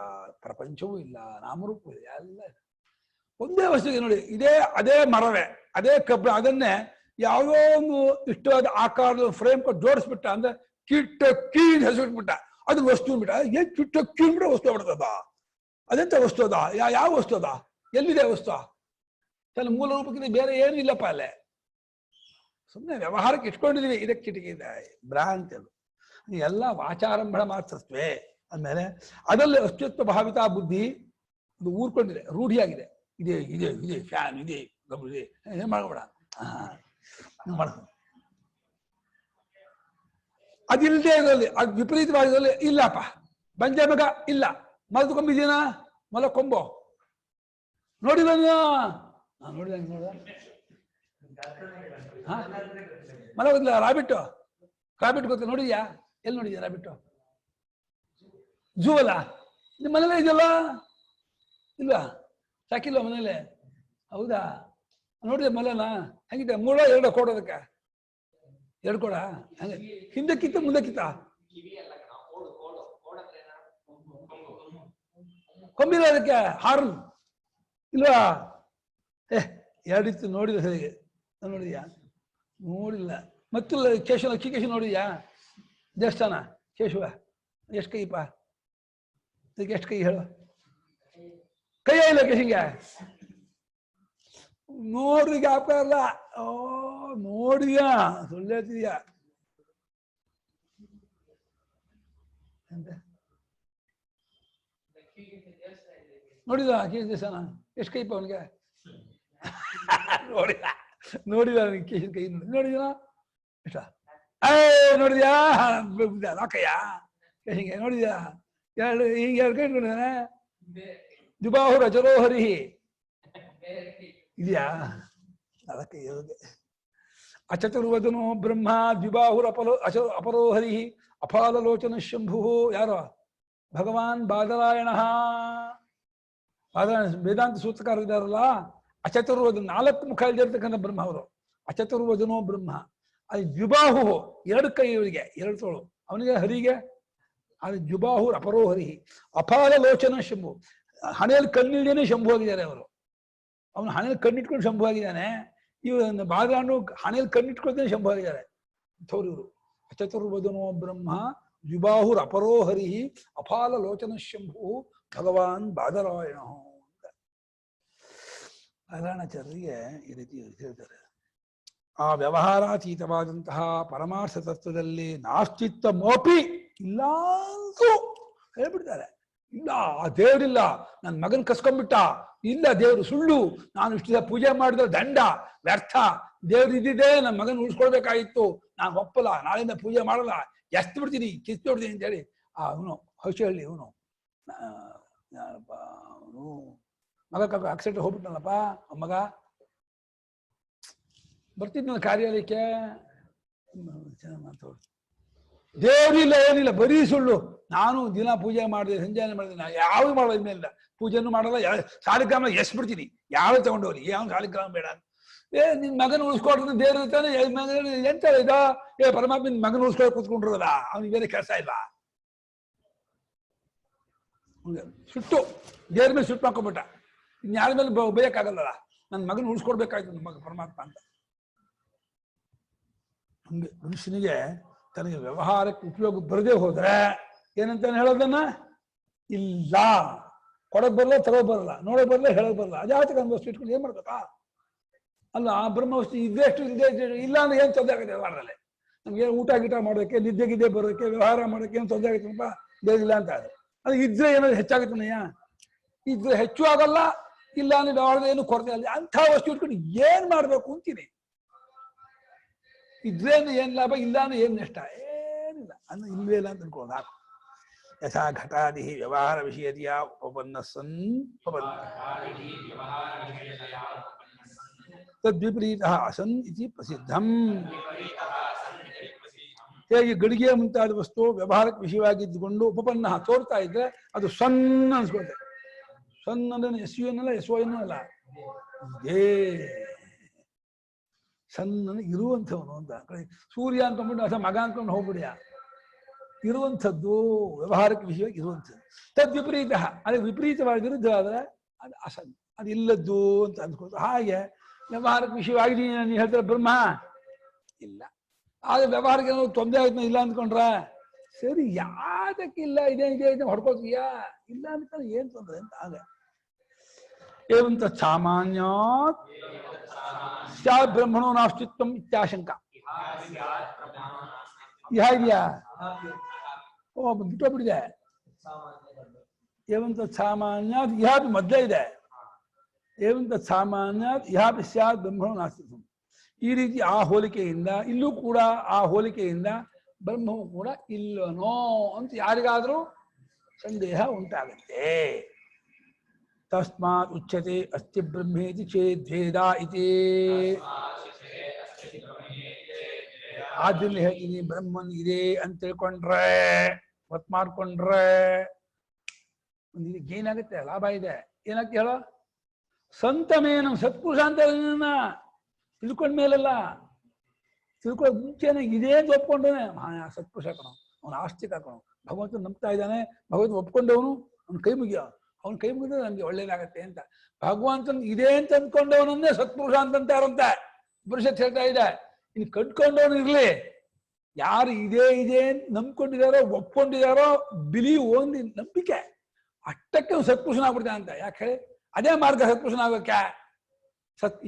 ಪ್ರಪಂಚವೂ ಇಲ್ಲ, ನಾಮರೂಪವೂ ಇಲ್ಲ, ಎಲ್ಲ ಒಂದೇ ವಸ್ತುಗೆ ನೋಡಿ. ಅದೇ ಮರವೇ, ಅದೇ ಕಬ್ಬಣ, ಅದನ್ನೇ ಯಾವುದೋ ಒಂದು ಇಷ್ಟವಾದ ಆಕಾರದ ಫ್ರೇಮ್ ಕೊಟ್ಟು ಜೋಡಿಸ್ಬಿಟ್ಟ ಅಂದ್ರೆ ಕಿಟ್ಟ ಕೀ ಹೆಸರಿಟ್ಬಿಟ್ಟ, ಅದು ವಸ್ತು ಬಿಟ್ಟ. ಏನ್ ಕಿಟ್ಟ ಕೀ ಬಿಟ್ರೆ ವಸ್ತು ಬಿಡ್ತದ? ಅದೆಂತ ವಸ್ತು ಅದ? ಯಾವ ವಸ್ತು ಅದ? ಎಲ್ಲಿದೆ ವಸ್ತು? ತನ್ನ ಮೂಲ ರೂಪಕ್ಕಿಂತ ಬೇರೆ ಏನು ಇಲ್ಲಪ್ಪ ಅಲ್ಲೇ. ಸುಮ್ಮನೆ ವ್ಯವಹಾರಕ್ಕೆ ಇಟ್ಕೊಂಡಿದೀವಿ, ಇದಕ್ಕೆ ಕಿಟಕಿ ಇದೆ, ಭ್ರಾಂತಿ. ಅದು ಎಲ್ಲ ವಾಚಾರಂಭಣ ಮಾತ್ರತ್ವೇ. ಅಂದಮೇಲೆ ಅದರಲ್ಲಿ ಅಸ್ತಿತ್ವ ಭಾವಿತ ಬುದ್ಧಿ ಅದು ಊರ್ಕೊಂಡಿದೆ, ರೂಢಿಯಾಗಿದೆ. ಇದೆ ಇದೆ ಇದೆ ಫ್ಯಾನ್ ಇದೆ, ಗಬ್ಬು ಇದೆ, ಏನ್ ಮಾಡ್ಬೇಡ ಮಾಡ. ಅದಿಲ್ಲದೆ ಇರೋಲ್ಲಿ, ಅದು ವಿಪರೀತವಾಗಿರೋಲ್ಲಿ ಇಲ್ಲಪ್ಪ. ಬಂಜೆ ಮಗ ಇಲ್ಲ, ಮಲದು ಕೊಂಬಿದ್ದೀನ, ಮಲ ಕೊಂಬೋ ನೋಡಿದ ನೋಡಿದ ಮಲ ಗೊತ್ತಿಲ್ಲ. ರಾಬಿಟ್ಟು ಗೊತ್ತ, ನೋಡಿದ್ಯಾ? ಎಲ್ಲಿ ನೋಡಿದ್ಯಾ ರಾಬಿಟ್ಟು? ಝೂ ಅಲ್ಲ, ನಿಮ್ಮ ಮನೇಲೆ ಇದೆಯಲ್ಲ? ಇಲ್ವಾ? ಸಾಕಿಲ್ವ ಮನೇಲೆ? ಹೌದಾ? ನೋಡಿದೆ ಮಲನ ಹೆಂಗಿದೆ? ಮೂಳ ಎರಡು ಕೊಡೋದಕ್ಕೆ ಎರಡು ಕೊಡ ಹಂಗೆ ಹಿಂದಕ್ಕಿತ್ತ ಮುಂದಕ್ಕಿತ್ತ ಕೊಂಬಿಲ್ಲ, ಅದಕ್ಕೆ ಹಾರ್ನ್ ಇಲ್ವಾ? ಎರಡಿತ್ತು ನೋಡಿದ ಸರಿಗೆ ನೋಡಿದ್ಯಾ? ನೋಡಿಲ್ಲ. ಮತ್ತಿಲ್ಲ. ಕೇಶವ ಅಕ್ಕಿ ನೋಡಿದ್ಯಾ? ದೇವಸ್ಥಾನ ಕೇಶವ ಎಷ್ಟು ಕೈಪ್ಪ? ಇದಕ್ಕೆ ಎಷ್ಟು ಕೈ ಹೇಳು? ಕೈಯ ಇಲ್ಲ ಕೇಶಿಗೆ ನೋಡ್ರಿ ಗಾಪ ಅಲ್ಲ. ಓ ನೋಡಿದ್ಯಾ? ಸುಳ್ಳು ಹೇಳ್ತಿದ್ಯಾ? ನೋಡಿದ ದೇವಸ್ಥಾನ ಎಷ್ಟು ಕೈಪ ಅವನಿಗೆ? ನೋಡಿದ ಕೇಶನ್ ಕೈ ನೋಡಿದ ಎಷ್ಟ? ನೋಡಿದ್ಯಾ? ನಾಕಯ್ಯ ಕೇಶಿಗೆ ನೋಡಿದ್ಯಾ? ಎರಡು ಹಿಂಗೆ ಎರಡು ಕೈ ಇಟ್ಕೊಂಡಿದ್ದಾನೆ. ದ್ವಿಬಾಹುರ ಅಚರೋಹರಿ ಇದೆಯಾ? ಅದಕ್ಕೆ ಅಚತುರ್ವದನೋ ಬ್ರಹ್ಮ ದ್ವಿಬಾಹುರ ಅಪರೋಹರಿ ಅಪಾಲಲೋಚನ ಶಂಭು. ಯಾರು? ಭಗವಾನ್ ಬಾದರಾಯಣ. ವೇದಾಂತ ಸೂತ್ರಕಾರ ಇದ್ದಾರಲ್ಲ, ಅಚತುರ್ವದನ, 4 ಮುಖ ಇಲ್ದಿರ್ತಕ್ಕಂಥ ಬ್ರಹ್ಮ ಅವರು. ಅಚತುರ್ವದನೋ ಬ್ರಹ್ಮ. ಅದು ದ್ವಿಬಾಹು, ಎರಡು ಕೈ ಇವರಿಗೆ, ಎರಡು ತೋಳು ಅವನಿಗೆ, ಹರಿಗೆ. ಅದು ದ್ವಿಬಾಹುರ್ ಅಪರೋಹರಿ ಅಪಾಲಲೋಚನ ಶಂಭು. ಹಣೆಯಲ್ಲಿ ಕಣ್ಣಿಲ್ದೇನೆ ಶಂಭು ಆಗಿದ್ದಾರೆ ಅವರು. ಅವನು ಹಣೆಯಲ್ಲಿ ಕಣ್ಣಿಟ್ಕೊಂಡು ಶಂಭು ಆಗಿದ್ದಾನೆ. ಇವನು ಬಾದಾನು ಹಣೆಯಲ್ಲಿ ಕಣ್ಣಿಟ್ಕೊಳ್ತೇನೆ ಶಂಭು ಹೇಳಿದ್ದಾರೆ ಇವರು. ಚತುರ್ವದನೋ ಬ್ರಹ್ಮ ದ್ವಿಬಾಹುರ್ ಅಪರೋಹರಿ ಅಫಾಲ ಲೋಚನ ಶಂಭು ಭಗವಾನ್ ಬಾದರಾಯಣ ಅಂತ ಬಾದರಾಯಣಾಚಾರ್ಯರಿಗೆ ಈ ರೀತಿ ಹೇಳ್ತಾರೆ. ಆ ವ್ಯವಹಾರಾತೀತವಾದಂತಹ ಪರಮಾರ್ಥ ತತ್ವದಲ್ಲಿ ನಾಸ್ತಿತ್ವ ಮೋಪಿ ಇಲ್ಲ ಅಂತೂ ಹೇಳ್ಬಿಡ್ತಾರೆ. ಇಲ್ಲ ಆ ದೇವರಿಲ್ಲ, ನನ್ನ ಮಗನ್ ಕಸ್ಕೊಂಡ್ಬಿಟ್ಟ, ಇಲ್ಲ ದೇವ್ರು ಸುಳ್ಳು, ನಾನು ಇಷ್ಟು ದಿವಸ ಪೂಜೆ ಮಾಡಿದ್ರೆ ದಂಡ ವ್ಯರ್ಥ, ದೇವ್ರು ಇದ್ದಿದ್ದೇ ನನ್ನ ಮಗನ್ ಉಳಿಸ್ಕೊಳ್ಬೇಕಾಗಿತ್ತು, ನಾನು ಒಪ್ಪಲ್ಲ, ನಾಳೆಯಿಂದ ಪೂಜೆ ಮಾಡಲ್ಲ, ಎಷ್ಟು ಬಿಡ್ತೀನಿ ಕಿತ್ತು ಬಿಡ್ತೀನಿ ಅಂತ ಹೇಳಿ ಅವನು ಹೌಶಹಳ್ಳಿ ಇವನು ಅವನು ಮಗ ಆಕ್ಸಿಡೆಂಟ್ ಹೋಗ್ಬಿಟ್ಟನಲ್ಲಪ್ಪ ಮಗ, ಬರ್ತಿದ್ನಲ್ಲ ಕಾರ್ಯಾಲಯಕ್ಕೆ, ಚೆನ್ನಾಗಿ ಮಾತಾಡು, ದೇವ್ರಿಲ್ಲ ಏನಿಲ್ಲ ಬರೀ ಸುಳ್ಳು, ನಾನು ದಿನ ಪೂಜೆ ಮಾಡಿದೆ ಸಂಜಾನೆ ಮಾಡಿದೆ, ನಾ ಯಾವುದು ಮಾಡೋದು ಇನ್ನಿಲ್ಲ, ಪೂಜೆನೂ ಮಾಡಲ್ಲ, ಸಾಲಿಗ್ರಾಮ ಎಸ್ ಬಿಡ್ತೀನಿ, ಯಾವ ತಗೊಂಡೋಗ್ಲಿ, ಯಾವ ಸಾಲಿಗ್ರಾಮ ಬೇಡ, ನಿನ್ ಮಗನ ಉಳಿಸ್ಕೊಡ್ತೀನಿ ದೇವ್ರ ಇರ್ತಾನೆ, ಎಂತ ಇದ ಪರಮಾತ್ಮ ನಿನ್ ಮಗನ ಉಳಿಸ್ಕೊಂಡು ಕೂತ್ಕೊಂಡಿರೋದ, ಅವ್ನಿಗೆ ಬೇರೆ ಕೆಲಸ ಇಲ್ಲ, ಸುಟ್ಟು ದೇವ್ರ ಮೇಲೆ ಸುಟ್ಟು ಹಾಕೊಂಡ್ಬಿಟ್ಟ, ಇನ್ಯಾರ ಮೇಲೆ ಬೈಯಕ್ಕಾಗಲ್ಲ, ನನ್ನ ಮಗನ ಉಳಿಸ್ಕೊಡ್ಬೇಕಾಯ್ತು ನನ್ನ ಮಗ ಪರಮಾತ್ಮ ಅಂತ. ಹಂಗೆ ಮನುಷ್ಯನಿಗೆ ತನಗೆ ವ್ಯವಹಾರಕ್ಕೆ ಉಪಯೋಗ ಬರದೇ ಹೋದ್ರೆ ಏನಂತಾನೆ ಹೇಳೋದನ್ನ, ಇಲ್ಲ ಕೊಡಕ್ ಬರಲ್ಲ, ತಗೋಕ್ ಬರಲ್ಲ, ನೋಡಕ್ ಬರಲ್ಲ, ಹೇಳಕ್ ಬರಲ್ಲ, ಅಜಾತಕ ವಸ್ತು ಇಟ್ಕೊಂಡು ಏನ್ ಮಾಡ್ಬೇಕಾ? ಅಲ್ಲ ಆ ಬ್ರಹ್ಮವಸ್ತು ಇದ್ದೆಷ್ಟು ಇಲ್ಲ ಅಂದ್ರೆ ಏನ್ ತೊಂದರೆ ಆಗುತ್ತೆ ವ್ಯವಹಾರದಲ್ಲಿ, ನಮ್ಗೆ ಊಟ ಗೀಟ ಮಾಡೋದಕ್ಕೆ, ನಿದ್ದೆ ಗಿದ್ದೆ ಬರೋದಕ್ಕೆ, ವ್ಯವಹಾರ ಮಾಡೋದಕ್ಕೆ ಏನು ತೊಂದರೆ ಆಗುತ್ತಪ್ಪ, ಬೇರಿಲ್ಲ ಅಂತ ಅದು ಇದ್ರೆ ಏನಾದ್ರು ಹೆಚ್ಚಾಗುತ್ತನಯ್ಯ, ಇದ್ರೆ ಹೆಚ್ಚು ಆಗಲ್ಲ, ಇಲ್ಲ ಅಂದ್ರೆ ವ್ಯವಹಾರದ ಏನು ಕೊರತೆ ಅಲ್ಲ, ಅಂಥ ವಸ್ತು ಇಟ್ಕೊಂಡು ಏನ್ ಮಾಡ್ಬೇಕು ಅಂತೀನಿ, ಇದ್ರೇನು ಏನ್ ಲಾಭ, ಇಲ್ಲ ಅಂದ್ರೆ ಏನ್ ನಷ್ಟ, ಏನಿಲ್ಲ ಅಂದ್ರೆ ಇಲ್ವೇ ಇಲ್ಲ ಅಂತ ಅನ್ಕೊಳ್ಳೋದು ಸಾಕು. ಯಥಾ ಘಟಾದಿ ವ್ಯವಹಾರ ವಿಷಯತೆಯ ಉಪಪನ್ನ ಸನ್ ತದ್ವಿಪರೀತ ಅಸನ್ ಇತಿ ಪ್ರಸಿದ್ಧಂ. ಹೇಗೆ ಗಡಿಗೆ ಮುಂತಾದ ವಸ್ತು ವ್ಯವಹಾರಕ್ಕೆ ವಿಷಯವಾಗಿದ್ದುಕೊಂಡು ಉಪಪನ್ನ ತೋರ್ತಾ ಇದ್ರೆ ಅದು ಸಣ್ಣ ಅನ್ಸ್ಕೊಳ್ತೆ, ಸಣ್ಣ ಅಂದ್ರೆ ಎಸ್ ಯು ಎನ್ ಅಲ್ಲ, ಎಸ್ ಒ ಎನ್ ಅಲ್ಲ, ಇದೇ ಸಣ್ಣ ಇರುವಂಥವನು ಅಂತ. ಸೂರ್ಯ ಅನ್ಕೊಂಡ್ಬಿಟ್ಟು ಅಥವಾ ಮಗ ಅನ್ಕೊಂಡು ಹೋಗ್ಬಿಡಿಯ, ಇರುವಂಥದ್ದು ವ್ಯವಹಾರಕ್ಕೆ ವಿಷಯವಾಗಿ ಇರುವಂಥದ್ದು. ತದ್ವಿಪರೀತ ಅದಕ್ಕೆ ವಿಪರೀತವಾಗಿ ವಿರುದ್ಧ ಆದ್ರೆ ಅದು ಅಸನ್, ಅದು ಇಲ್ಲದ್ದು ಅಂತ ಅಂದ್ಕೊಳ್ತು. ಹಾಗೆ ವ್ಯವಹಾರಕ್ಕೆ ವಿಷಯವಾಗಿದ್ದೀನಿ ನೀವು ಹೇಳ್ತಾರೆ ಬ್ರಹ್ಮ ಇಲ್ಲ, ಆದ್ರೆ ವ್ಯವಹಾರಕ್ಕೆ ಏನಾದ್ರು ತೊಂದರೆ ಆಯ್ತು ಇಲ್ಲ ಅಂದ್ಕೊಂಡ್ರ ಸರಿ, ಯಾದಕ್ಕಿಲ್ಲ ಇದೇ ಇದೆ ಇದೆ ಹೊಡ್ಕೊಳ್ತೀಯಾ, ಇಲ್ಲ ಅಂತ ಏನ್ ತೊಂದರೆ ಅಂತ. ಹಾಗೆ ಏವಂತ ಸಾಮಾನ್ಯಾತ್ ಸ್ಯಾತ್ ಬ್ರಹ್ಮಣೋ ನಾಸ್ತಿತ್ವಂ ಇತ್ಯಾಶಂಕ. ಇದೆಯಾ? ಓ ಬಿಟ್ಟೋಗ್ಬಿಟ್ಟಿದೆ. ಏವಂತ ಸಾಮಾನ್ಯಾತ್ ಇಹಾಪಿ ಮೊದಲೇ ಇದೆ. ಏವಂತ ಸಾಮಾನ್ಯಾತ್ ಇಹಾಪಿ ಸ್ಯಾತ್ ಬ್ರಹ್ಮಣೋ ನಾಸ್ತಿತ್ವಂ. ಈ ರೀತಿ ಆ ಹೋಲಿಕೆಯಿಂದ ಇಲ್ಲೂ ಕೂಡ ಆ ಹೋಲಿಕೆಯಿಂದ ಬ್ರಹ್ಮವು ಕೂಡ ಇಲ್ಲನೋ ಅಂತ ಯಾರಿಗಾದ್ರೂ ಸಂದೇಹ ಉಂಟಾಗುತ್ತೆ. ತಸ್ಮಾತ್ ಉಚ್ಯತೆ ಅಸ್ತಿ ಬ್ರಹ್ಮೇತಿ ಚೇದ್ವೇದ ಇತಿ. ಆದ್ರಿಂದ ಹೇಳ್ತೀನಿ ಬ್ರಹ್ಮನ್ ಇದೆ ಅಂತ ತಿಳ್ಕೊಂಡ್ರೆ, ಮತ್ ಮಾಡ್ಕೊಂಡ್ರೆ ಒಂದು ಏನಾಗುತ್ತೆ, ಲಾಭ ಇದೆ. ಏನಾಗ್ತಿ ಹೇಳೋ, ಸಂತಮೇನ ಸತ್ಪುರುಷ ಅಂತ ತಿಳ್ಕೊಂಡ್ಮೇಲಲ್ಲ, ತಿಳ್ಕೊಳ್ಳೋ ಮುಂಚೆನೆ ಇದೇ ಅಂತ ಒಪ್ಕೊಂಡವನೇ ಸತ್ಪುರುಷ ಕಣೋ, ಅವನ ಆಸ್ತಿಕ ಕಣೋ, ಭಗವಂತನ ನಂಬ್ತಾ ಇದ್ದಾನೆ, ಭಗವಂತ ಒಪ್ಕೊಂಡವನು, ಅವ್ನ ಕೈ ಮುಗಿಯ, ಅವ್ನ ಕೈ ಮುಗಿದ್ರೆ ನಮ್ಗೆ ಒಳ್ಳೇದಾಗತ್ತೆ ಅಂತ. ಭಗವಂತನ್ ಇದೆ ಅಂತ ಅಂದ್ಕೊಂಡವನನ್ನೇ ಸತ್ಪುರುಷ ಅಂತಂತಾರಂತೆ ಉಪನಿಷತ್ ಹೇಳ್ತಾ ಇದೆ. ಇನ್ನು ಕಟ್ಕೊಂಡವನು ಇರ್ಲಿ, ಯಾರು ಇದೇ ಇದೆ ಅಂತ ನಂಬ್ಕೊಂಡಿದಾರೋ ಒಪ್ಕೊಂಡಿದಾರೋ ಬಿಲೀವ್ ಓನ್ಲಿ ನಂಬಿಕೆ, ಅಷ್ಟಕ್ಕೆ ಅವ್ನು ಸತ್ಪುರುಷನಾಗ್ಬಿಡ್ತಾನೆ ಅಂತ. ಯಾಕೆ ಹೇಳಿ, ಅದೇ ಮಾರ್ಗ ಸತ್ಪುರುಷನಾಗಕ್ಕೆ.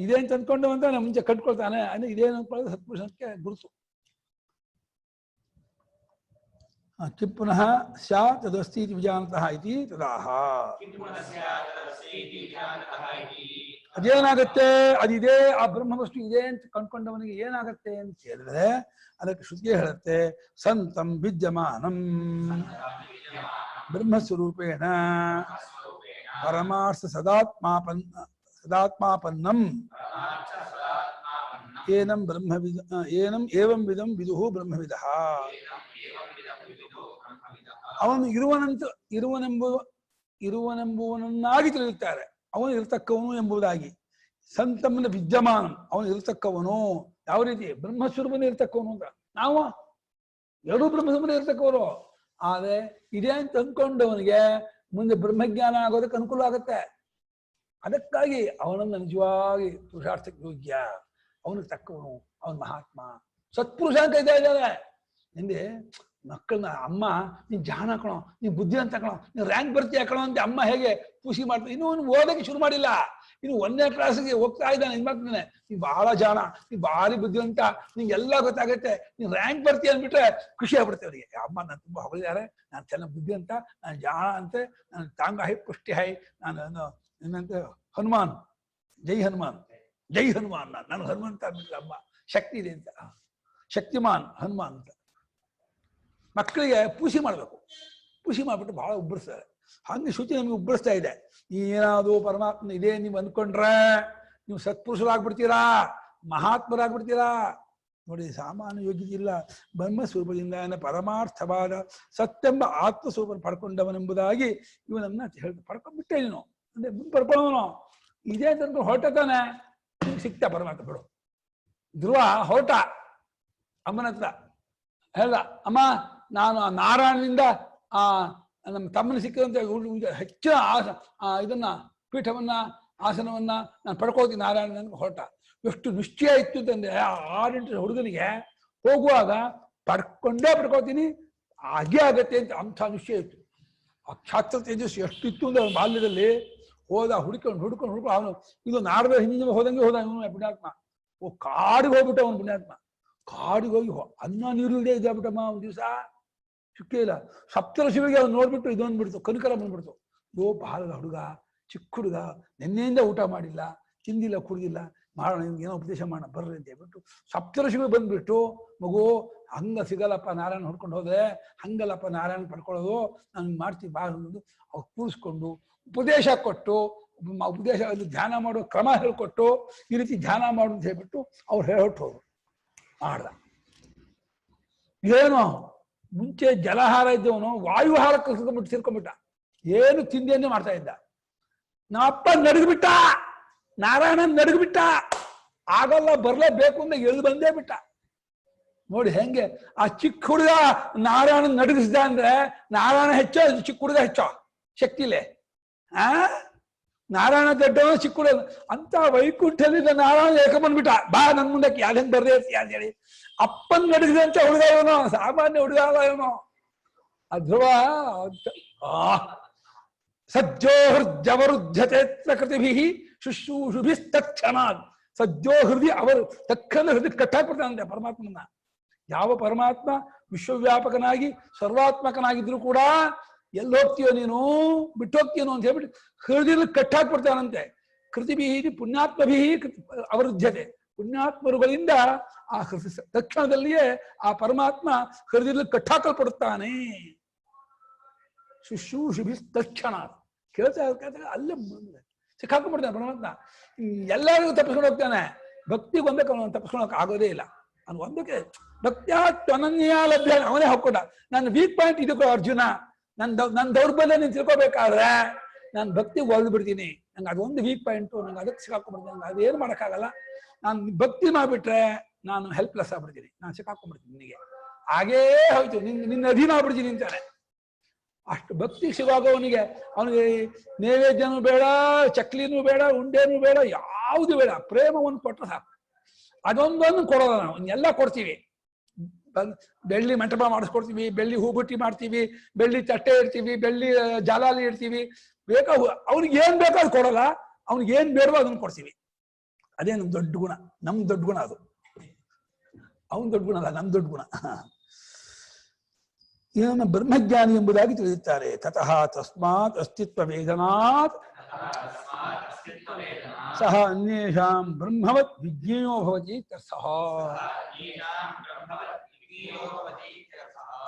ಇದೆ ಅಂತ ಅಂದ್ಕೊಂಡವಂತ ನಮ್ಮ ಮುಂಚೆ ಕಟ್ಕೊಳ್ತಾನೆ, ಅಂದ್ರೆ ಇದೇನು ಅಂದ್ಕೊಳ್ಳೋದು ಸತ್ಪುರುಷಕ್ಕೆ ಗುರುತು. ಪುನಃ ಸ್ಯಾತ್ ತದಸ್ತಿ ವಿಜಾನತಃ ಇತಿ ತದಾಹ. ಅದೇನಾಗತ್ತೆ, ಅದಿದೆ, ಆ ಬ್ರಹ್ಮವಸ್ತು ಇದೆ ಅಂತ ಕಂಡ್ಕೊಂಡವನಿಗೆ ಏನಾಗತ್ತೆ ಅಂತ ಹೇಳಿದ್ರೆ ಅದಕ್ಕೆ ಶ್ರುತಿಗೆ ಹೇಳುತ್ತೆ, ಸಂತಂ ವಿದ್ಯಮಾನಂ ಬ್ರಹ್ಮಸ್ವರೂಪೇಣ ಪರಮಾರ್ಥ ಸದಾತ್ಮಾಪನ್ನಂ ಏನಂ ಬ್ರಹ್ಮವಿದ ಏನಂ ಏವಂ ವಿಧಂ ವಿದುಹು ಬ್ರಹ್ಮವಿದಃ. ಅವನು ಇರುವನೆಂಬುವನನ್ನಾಗಿ ತಿಳಿಯುತ್ತಾರೆ, ಅವನು ಇರತಕ್ಕವನು ಎಂಬುದಾಗಿ. ಸಂತಮ್ಮನ ವಿದ್ಯಮಾನಂ, ಅವನು ಇರತಕ್ಕವನು. ಯಾವ ರೀತಿ? ಬ್ರಹ್ಮಸ್ವರೂಪನೇ ಇರ್ತಕ್ಕವನು ಅಂತ. ನಾವು ಎರಡೂ ಬ್ರಹ್ಮಸ್ವರೂಪನೇ ಇರ್ತಕ್ಕವರು. ಆದ್ರೆ ಇದೇ ಅಂತ ಅಂದ್ಕೊಂಡವನಿಗೆ ಮುಂದೆ ಬ್ರಹ್ಮಜ್ಞಾನ ಆಗೋದಕ್ಕೆ ಅನುಕೂಲ ಆಗುತ್ತೆ. ಅದಕ್ಕಾಗಿ ಅವನನ್ನು ನಿಜವಾಗಿ ಪುರುಷಾರ್ಥಕ್ಕೆ ಯೋಗ್ಯ. ಅವನಿಗೆ ತಕ್ಕವನು, ಅವನ ಮಹಾತ್ಮ ಸತ್ಪುರುಷ ಅಂತ ಇದ್ದಾರೆ. ಹಿಂದೆ ಮಕ್ಕಳನ್ನ ಅಮ್ಮ ನೀನ್ ಜಾಣ ಕಣೋ, ನೀನ್ ಬುದ್ಧಿವಂತ ಕಣೋ, ನೀನ್ ರ್ಯಾಂಕ್ ಬರ್ತೀಯ ಕಣೋ ಅಂತ ಅಮ್ಮ ಹೇಗೆ ಖುಷಿ ಮಾಡ್ತಾರೆ. ಇನ್ನು ಅವನು ಓದಕ್ಕೆ ಶುರು ಮಾಡಿಲ್ಲ, ಇನ್ನು 1ನೇ ಕ್ಲಾಸ್ಗೆ ಹೋಗ್ತಾ ಇದ್ದಾನೆ. ಹೆಣ್ಮಕ್ಳನ್ನೇ ನೀನ್ ಬಹಳ ಜಾಣ, ನೀನ್ ಭಾರಿ ಬುದ್ಧಿವಂತ, ನಿಂಗೆಲ್ಲ ಗೊತ್ತಾಗತ್ತೆ, ನೀನ್ ರ್ಯಾಂಕ್ ಬರ್ತೀಯ ಅಂದ್ಬಿಟ್ರೆ ಖುಷಿ ಆಗ್ಬಿಡುತ್ತೆ ಅವರಿಗೆ. ಅಮ್ಮ ನಾನು ತುಂಬಾ ಹೊಗಳಿದ್ದಾರೆ, ನಾನು ಚೆನ್ನಾಗಿ ಬುದ್ಧಿವಂತ, ನಾನು ಜಾಣ ಅಂತೆ, ನಾನು ತಾಂಗ ಹೈ ಪುಷ್ಟಿ ಹೈ, ನಾನು ಏನಂತ ಹನುಮಾನ್, ಜೈ ಹನುಮಾನ್, ಜೈ ಹನುಮಾನ್, ನಾನು ಹನುಮಂತ ಅಂದ್ಬಿಟ್ರೆ ಅಮ್ಮ ಶಕ್ತಿ ಇದೆ ಅಂತ, ಶಕ್ತಿಮಾನ್ ಹನುಮಾನ್ ಅಂತ. ಮಕ್ಕಳಿಗೆ ಪೂಸಿ ಮಾಡ್ಬೇಕು, ಪೂಸಿ ಮಾಡ್ಬಿಟ್ಟು ಬಹಳ ಉಬ್ಬರಿಸ್ತಾರೆ. ಹಂಗೆ ಶುಚಿ ನಮಗೆ ಉಬ್ಬರಿಸ್ತಾ ಇದೆ. ಏನಾದ್ರು ಪರಮಾತ್ಮ ಇದೆ ನೀವು ಅಂದ್ಕೊಂಡ್ರೆ ನೀವು ಸತ್ಪುರುಷರಾಗ್ಬಿಡ್ತೀರಾ, ಮಹಾತ್ಮರಾಗ್ಬಿಡ್ತೀರಾ. ನೋಡಿ, ಸಾಮಾನ್ಯ ಯೋಗ್ಯತೆ ಇಲ್ಲ. ಬ್ರಹ್ಮಸ್ವರೂಪದಿಂದ ಪರಮಾರ್ಥವಾದ ಸತ್ಯೆಂಬ ಆತ್ಮಸ್ವರೂಪ ಪಡ್ಕೊಂಡವನೆಂಬುದಾಗಿ ಇವನನ್ನ ಹೇಳ್ತಾ ಪಡ್ಕೊಂಡ್ಬಿಟ್ಟೆ ನೀನು ಅಂದ್ರೆ ಮುಂದೆ ಪಡ್ಕೊಳ್ಳೋನು ಇದೇ ಅಂತ ಹೊರಟ ತಾನೆ ಸಿಕ್ತ ಪರಮಾತ್ಮ. ಬಿಡು, ಧ್ರುವ ಹೊರಟ ಅಮ್ಮನ ಹತ್ರ ಹೇಳ್ದ, ಅಮ್ಮ ನಾನು ನಾರಾಯಣನಿಂದ ನಮ್ಮ ತಮ್ಮನ ಸಿಕ್ಕಿದಂತ ಹೆಚ್ಚಿನ ಇದನ್ನ ಪೀಠವನ್ನ ಆಸನವನ್ನ ನಾನು ಪಡ್ಕೋತೀನಿ ನಾರಾಯಣ ಹೊರಟ. ಎಷ್ಟು ನಿಶ್ಚಯ ಇತ್ತು ಅಂತಂದ್ರೆ 6 ಹುಡುಗನಿಗೆ ಹೋಗುವಾಗ ಪಡ್ಕೋತೀನಿ, ಹಾಗೆ ಆಗತ್ತೆ ಅಂತ ಅಂಥ ನಿಶ್ಚಯ ಇತ್ತು. ಆ ಕ್ಷಾತ್ರ ತೇಜಸ್ಸು ಎಷ್ಟಿತ್ತು ಅಂದ್ರೆ ಅವನ ಬಾಲ್ಯದಲ್ಲಿ ಹೋದ, ಹುಡ್ಕೊಂಡು ಅವನು ಇದು ನಾಡದ ಹಿಂದಿನ ಹೋದಂಗೆ ಹೋದ ಇವನು ಪುಣ್ಯಾತ್ಮ. ಕಾಡಿಗೆ ಹೋಗ್ಬಿಟ್ಟ ಅವನು ಪುಣ್ಯಾತ್ಮ. ಕಾಡಿಗೆ ಹೋಗಿ ಅನ್ನ ನೀರು ಇಲ್ಲದೆ ಇದ್ದಾಗ್ಬಿಟ್ಟಮ್ಮ ಒಂದ್ ದಿವಸ ಸಿಕ್ಕೇ ಇಲ್ಲ. ಸಪ್ತಋಷಿಗಳಿಗೆ ಅವ್ನು ನೋಡ್ಬಿಟ್ಟು ಇದೊಂದು ಬಿಡ್ತು, ಕನಕರ ಬಂದ್ಬಿಡ್ತು. ಬಾಲದ ಹುಡುಗ, ಚಿಕ್ಕ ಹುಡುಗ, ನಿನ್ನೆಯಿಂದ ಊಟ ಮಾಡಿಲ್ಲ, ತಿಂದಿಲ್ಲ, ಕುಡ್ದಿಲ್ಲ, ಮಾಡೋಣ ನಿಮ್ಗೆ ಏನೋ ಉಪದೇಶ ಮಾಡೋಣ ಬರ್ರಿ ಅಂತ ಹೇಳ್ಬಿಟ್ಟು ಸಪ್ತಋಷಿಗಳು ಬಂದ್ಬಿಟ್ಟು, ಮಗು ಹಂಗ ಸಿಗಲ್ಲಪ್ಪ ನಾರಾಯಣ ಹೊಡ್ಕೊಂಡು ಹೋದ್ರೆ, ಹಂಗಲ್ಲಪ್ಪ ನಾರಾಯಣ ಪಡ್ಕೊಳ್ಳೋದು, ನಾನು ಮಾಡ್ತೀವಿ ಬಾ ಅನ್ನೋದು ಅವ್ರು ಕೂರಿಸ್ಕೊಂಡು ಉಪದೇಶ ಕೊಟ್ಟು, ಉಪದೇಶ ಧ್ಯಾನ ಮಾಡೋ ಕ್ರಮ ಹೇಳ್ಕೊಟ್ಟು, ಈ ರೀತಿ ಧ್ಯಾನ ಮಾಡು ಅಂತ ಹೇಳ್ಬಿಟ್ಟು ಅವ್ರು ಹೊರಟು ಹೋದ್ರು. ಮಾಡ್ದ ಏನು, ಮುಂಚೆ ಜಲಹಾರ ಇದ್ದವನು ವಾಯುಹಾರ ಸೇರ್ಕೊಂಡ್ಬಿಟ್ಟ. ಏನು ತಿಂಡಿಯನ್ನೇ ಮಾಡ್ತಾ ಇದ್ದ. ನಮ್ಮಪ್ಪ ನಡಗ್ಬಿಟ್ಟ, ನಾರಾಯಣ ನಡಗ್ಬಿಟ್ಟ. ಆಗಲ್ಲ, ಬರ್ಲೇಬೇಕು ಅಂತ ಎಳ್ದು ಬಂದೇ ಬಿಟ್ಟ. ನೋಡಿ ಹೆಂಗೆ ಆ ಚಿಕ್ಕ ಹುಡುಗ ನಾರಾಯಣ ನಡಗಿಸ್ದ ಅಂದ್ರೆ ನಾರಾಯಣ ಹೆಚ್ಚೋ ಚಿಕ್ಕ ಹುಡುಗ ಹೆಚ್ಚೋ ಶಕ್ತಿಲೇ. ನಾರಾಯಣ ದೊಡ್ಡವನು, ಚಿಕ್ಕ ಹುಡುಗ ಅಂತ ವೈಕುಂಠದಿಂದ ನಾರಾಯಣ ಏಕಬಂದ್ಬಿಟ್ಟ. ಬಾ ನನ್ ಮುಂದಕ್ಕೆ ಯಾವ್ದೇನ್ ಬರ್ದೇ ಇರ್ತೀಯ ಅಂತ ಹೇಳಿ ಅಪ್ಪನ್ ನಡಗಿದಂತ ಹುಡುಗ ಇವನು, ಸಾಮಾನ್ಯ ಹುಡುಗ ಅಲ್ಲ ಇವನು. ಆ ಧ್ರುವ ಸಜ್ಜೋಹೃದ್ಯವರುದ್ಧತೆ ಪ್ರಕೃತಿಭಿ ಶುಶ್ರೂಷುಭಿಸ್ತಕ್ಷಣಾತ್. ಸಜ್ಜೋ ಹೃದಯ ಅವರು ತಕ್ಕನ ಹೃದಯ ಕಟ್ಟಾಕ್ಬಿಡ್ತಾನಂತೆ ಪರಮಾತ್ಮನ. ಯಾವ ಪರಮಾತ್ಮ ವಿಶ್ವವ್ಯಾಪಕನಾಗಿ ಸರ್ವಾತ್ಮಕನಾಗಿದ್ರು ಕೂಡ ಎಲ್ಲಿ ಹೋಗ್ತೀಯೋ ನೀನು, ಬಿಟ್ಟು ಹೋಗ್ತೀಯೋ ಅಂತ ಹೇಳ್ಬಿಟ್ಟು ಹೃದಯದಲ್ಲಿ ಕಟ್ಟಾಕ್ಬಿಡ್ತಾನಂತೆ. ಕೃತಿಭಿ ಪುಣ್ಯಾತ್ಮಭಿ ಅವರುದ್ಧತೆ, ಪುಣ್ಯಾತ್ಮರುಗಳಿಂದ ಆ ತಕ್ಷಣದಲ್ಲಿಯೇ ಆ ಪರಮಾತ್ಮ ಹೃದಯದಲ್ಲಿ ಕಟ್ಟಾಕಲ್ಪಡುತ್ತಾನೆ. ಶುಶ್ರೂಷುಭಿ ತಕ್ಷಣ ಕೇಳ್ತಾ ಅಲ್ಲೇ ಸಿಕ್ಕಾಕೊಂಡ್ಬಿಡ್ತಾನೆ ಪರಮಾತ್ಮ. ಎಲ್ಲರಿಗೂ ತಪ್ಪಿಸ್ಕೊಂಡು ಹೋಗ್ತಾನೆ. ಭಕ್ತಿಗೆ ಒಂದಕ್ಕೆ ಅವನು ತಪ್ಪಿಸ್ಕೊಳಕ್ ಆಗೋದೇ ಇಲ್ಲ. ಅವ್ನು ಒಂದಕ್ಕೆ ಭಕ್ತ್ಯಾತ್ವನನ್ಯ ಲಭ್ಯ ಅವನೇ ಹಾಕೊಂಡ. ನನ್ನ ವೀಕ್ ಪಾಯಿಂಟ್ ಇದಕ್ಕೂ ಅರ್ಜುನ, ನನ್ನ ದೌರ್ಬಲ್ಯ ನೀನು ತಿಳ್ಕೊಬೇಕಾದ್ರೆ ನಾನು ಭಕ್ತಿಗೆ ಒಳ್ದು ಬಿಡ್ತೀನಿ. ನಂಗೆ ಅದೊಂದು ವೀಕ್ ಪಾಯಿಂಟು, ನಂಗೆ ಅದಕ್ಕೆ ಸಿಕ್ಕಾಕೊಂಡ್ಬಿಡ್ತೀನಿ. ನಂಗೆ ಅದೇನು ಮಾಡೋಕ್ಕಾಗಲ್ಲ. ನಾನು ಭಕ್ತಿ ಮಾಡ್ಬಿಟ್ರೆ ನಾನು ಹೆಲ್ಪ್ಲೆಸ್ ಆಗ್ಬಿಡ್ತೀನಿ, ನಾನು ಸಿಕ್ಕಾಕೊಂಡ್ಬಿಡ್ತೀನಿ ನಿನಗೆ. ಹಾಗೇ ಹೋಯ್ತು, ನಿನ್ನ ಅಧೀನ ಆಗ್ಬಿಡ್ತೀನಿ ಅಂತಾನೆ. ಅಷ್ಟು ಭಕ್ತಿ ಸಿಗುವಾಗವನಿಗೆ ಅವನಿಗೆ ನೈವೇದ್ಯನೂ ಬೇಡ, ಚಕ್ಲಿನೂ ಬೇಡ, ಉಂಡೆನೂ ಬೇಡ, ಯಾವುದು ಬೇಡ, ಪ್ರೇಮವನ್ನು ಕೊಟ್ಟರೆ ಸಾಕು. ಅದೊಂದನ್ನು ಕೊಡೋಲ್ಲ ನಾವು, ಎಲ್ಲ ಕೊಡ್ತೀವಿ. ಬೆಳ್ಳಿ ಮಂಟಪ ಮಾಡಿಸ್ಕೊಡ್ತೀವಿ, ಬೆಳ್ಳಿ ಹೂಬುಟ್ಟಿ ಮಾಡ್ತೀವಿ, ಬೆಳ್ಳಿ ತಟ್ಟೆ ಇಡ್ತೀವಿ, ಬೆಳ್ಳಿ ಜಾಲಾಲಿ ಇಡ್ತೀವಿ. ಬೇಕಾ ಅವ್ನಿಗೆ ಏನ್ ಬೇಕೋ ಅದು ಕೊಡೋಲ್ಲ, ಅವ್ನಿಗೆ ಏನ್ ಬೇಡವೋ ಅದನ್ನು ಕೊಡ್ತೀವಿ. ಅದೇ ನಮ್ ದೊಡ್ಡ ಗುಣ, ನಮ್ ದೊಡ್ಡ ಗುಣ ಅದು. ಅವನ್ ದೊಡ್ಡ ಗುಣ ಅಲ್ಲ, ನಮ್ ದೊಡ್ಡ ಗುಣ. ಇದನ್ನು ಬ್ರಹ್ಮಜ್ಞಾನಿ ಎಂಬುದಾಗಿ ತಿಳಿಯುತ್ತಾರೆ. ತತಃ ತಸ್ಮಾತ್ ಅಸ್ತಿತ್ವ ವೇದನಾತ್ ಸಹ ಅನ್ಯೇಷಾಂ ಬ್ರಹ್ಮವತ್ ವಿಜ್ಞೇಯೋ ಭವತಿ ತತ್ಸಹ.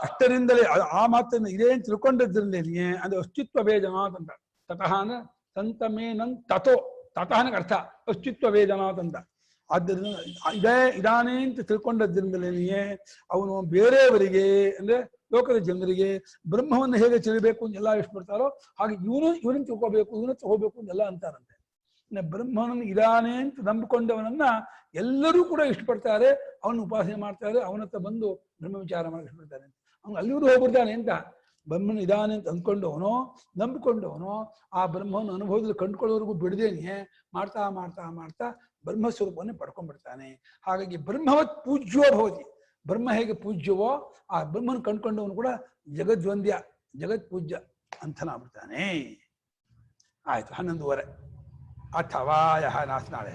ಅಷ್ಟರಿಂದಲೇ ಆ ಮಾತನ್ನು ಇದೇನು ತಿಳ್ಕೊಂಡದ್ರಿಂದಲೇ ಅದು ಅಸ್ತಿತ್ವ ವೇದನಾತ್ ಅಂತ. ತತಃ ಅಂದ್ರೆ ಸಂತಮೇನನ್ ತಥೋ, ತತಃನಕ್ಕೆ ಅರ್ಥ ಅಸ್ತಿತ್ವ ವೇದನಾತ್ ಅಂತ. ಆದ್ದರಿಂದ ಇದಾನೇ ಅಂತ ತಿಳ್ಕೊಂಡದ್ರಿಂದಲೇ ಅವನು ಬೇರೆಯವರಿಗೆ ಅಂದ್ರೆ ಲೋಕದ ಜನರಿಗೆ ಬ್ರಹ್ಮವನ್ನು ಹೇಗೆ ತಿಳಿಬೇಕು ಅಂತ ಎಲ್ಲ ಇಷ್ಟಪಡ್ತಾರೋ ಹಾಗೆ ಇವನನ್ನು ತಿಳ್ಕೋಬೇಕು, ಇವನ ಹೋಗ್ಬೇಕು ಅಂತೆಲ್ಲ ಅಂತಾರಂತೆ. ಬ್ರಹ್ಮನನ್ನು ಇದಾನೆ ಅಂತ ನಂಬಿಕೊಂಡವನನ್ನ ಎಲ್ಲರೂ ಕೂಡ ಇಷ್ಟಪಡ್ತಾರೆ, ಅವನ ಉಪಾಸನೆ ಮಾಡ್ತಾರೆ, ಅವನತ್ರ ಬಂದು ಬ್ರಹ್ಮ ವಿಚಾರ ಮಾಡಿ ಇಷ್ಟಪಡ್ತಾರೆ. ಅವ್ನು ಅಲ್ಲಿವರು ಹೋಗ್ಬಿಡ್ತಾನೆ ಅಂತ ಬ್ರಹ್ಮನ ಇದಾನೆ ಅಂತ ಅಂದ್ಕೊಂಡವನೋ ನಂಬಿಕೊಂಡವನೋ ಆ ಬ್ರಹ್ಮನ ಅನುಭವದಲ್ಲಿ ಕಂಡುಕೊಳ್ಳೋವರೆಗೂ ಬಿಡದೇನೆ ಮಾಡ್ತಾ ಮಾಡ್ತಾ ಮಾಡ್ತಾ ಬ್ರಹ್ಮಸ್ವರೂಪವನ್ನೇ ಪಡ್ಕೊಂಡ್ಬಿಡ್ತಾನೆ. ಹಾಗಾಗಿ ಬ್ರಹ್ಮವತ್ ಪೂಜ್ಯೋ ಭವತಿ, ಬ್ರಹ್ಮ ಹೇಗೆ ಪೂಜ್ಯವೋ ಆ ಬ್ರಹ್ಮನ ಕಂಡುಕೊಂಡವನು ಕೂಡ ಜಗದ್ವಂದ್ಯ ಜಗತ್ ಪೂಜ್ಯ ಅಂತನಾಗ್ಬಿಡ್ತಾನೆ. ಆಯ್ತು 11:30 ಅಥವಾ ಯಹ ನಾಸ್ನಾಳೆ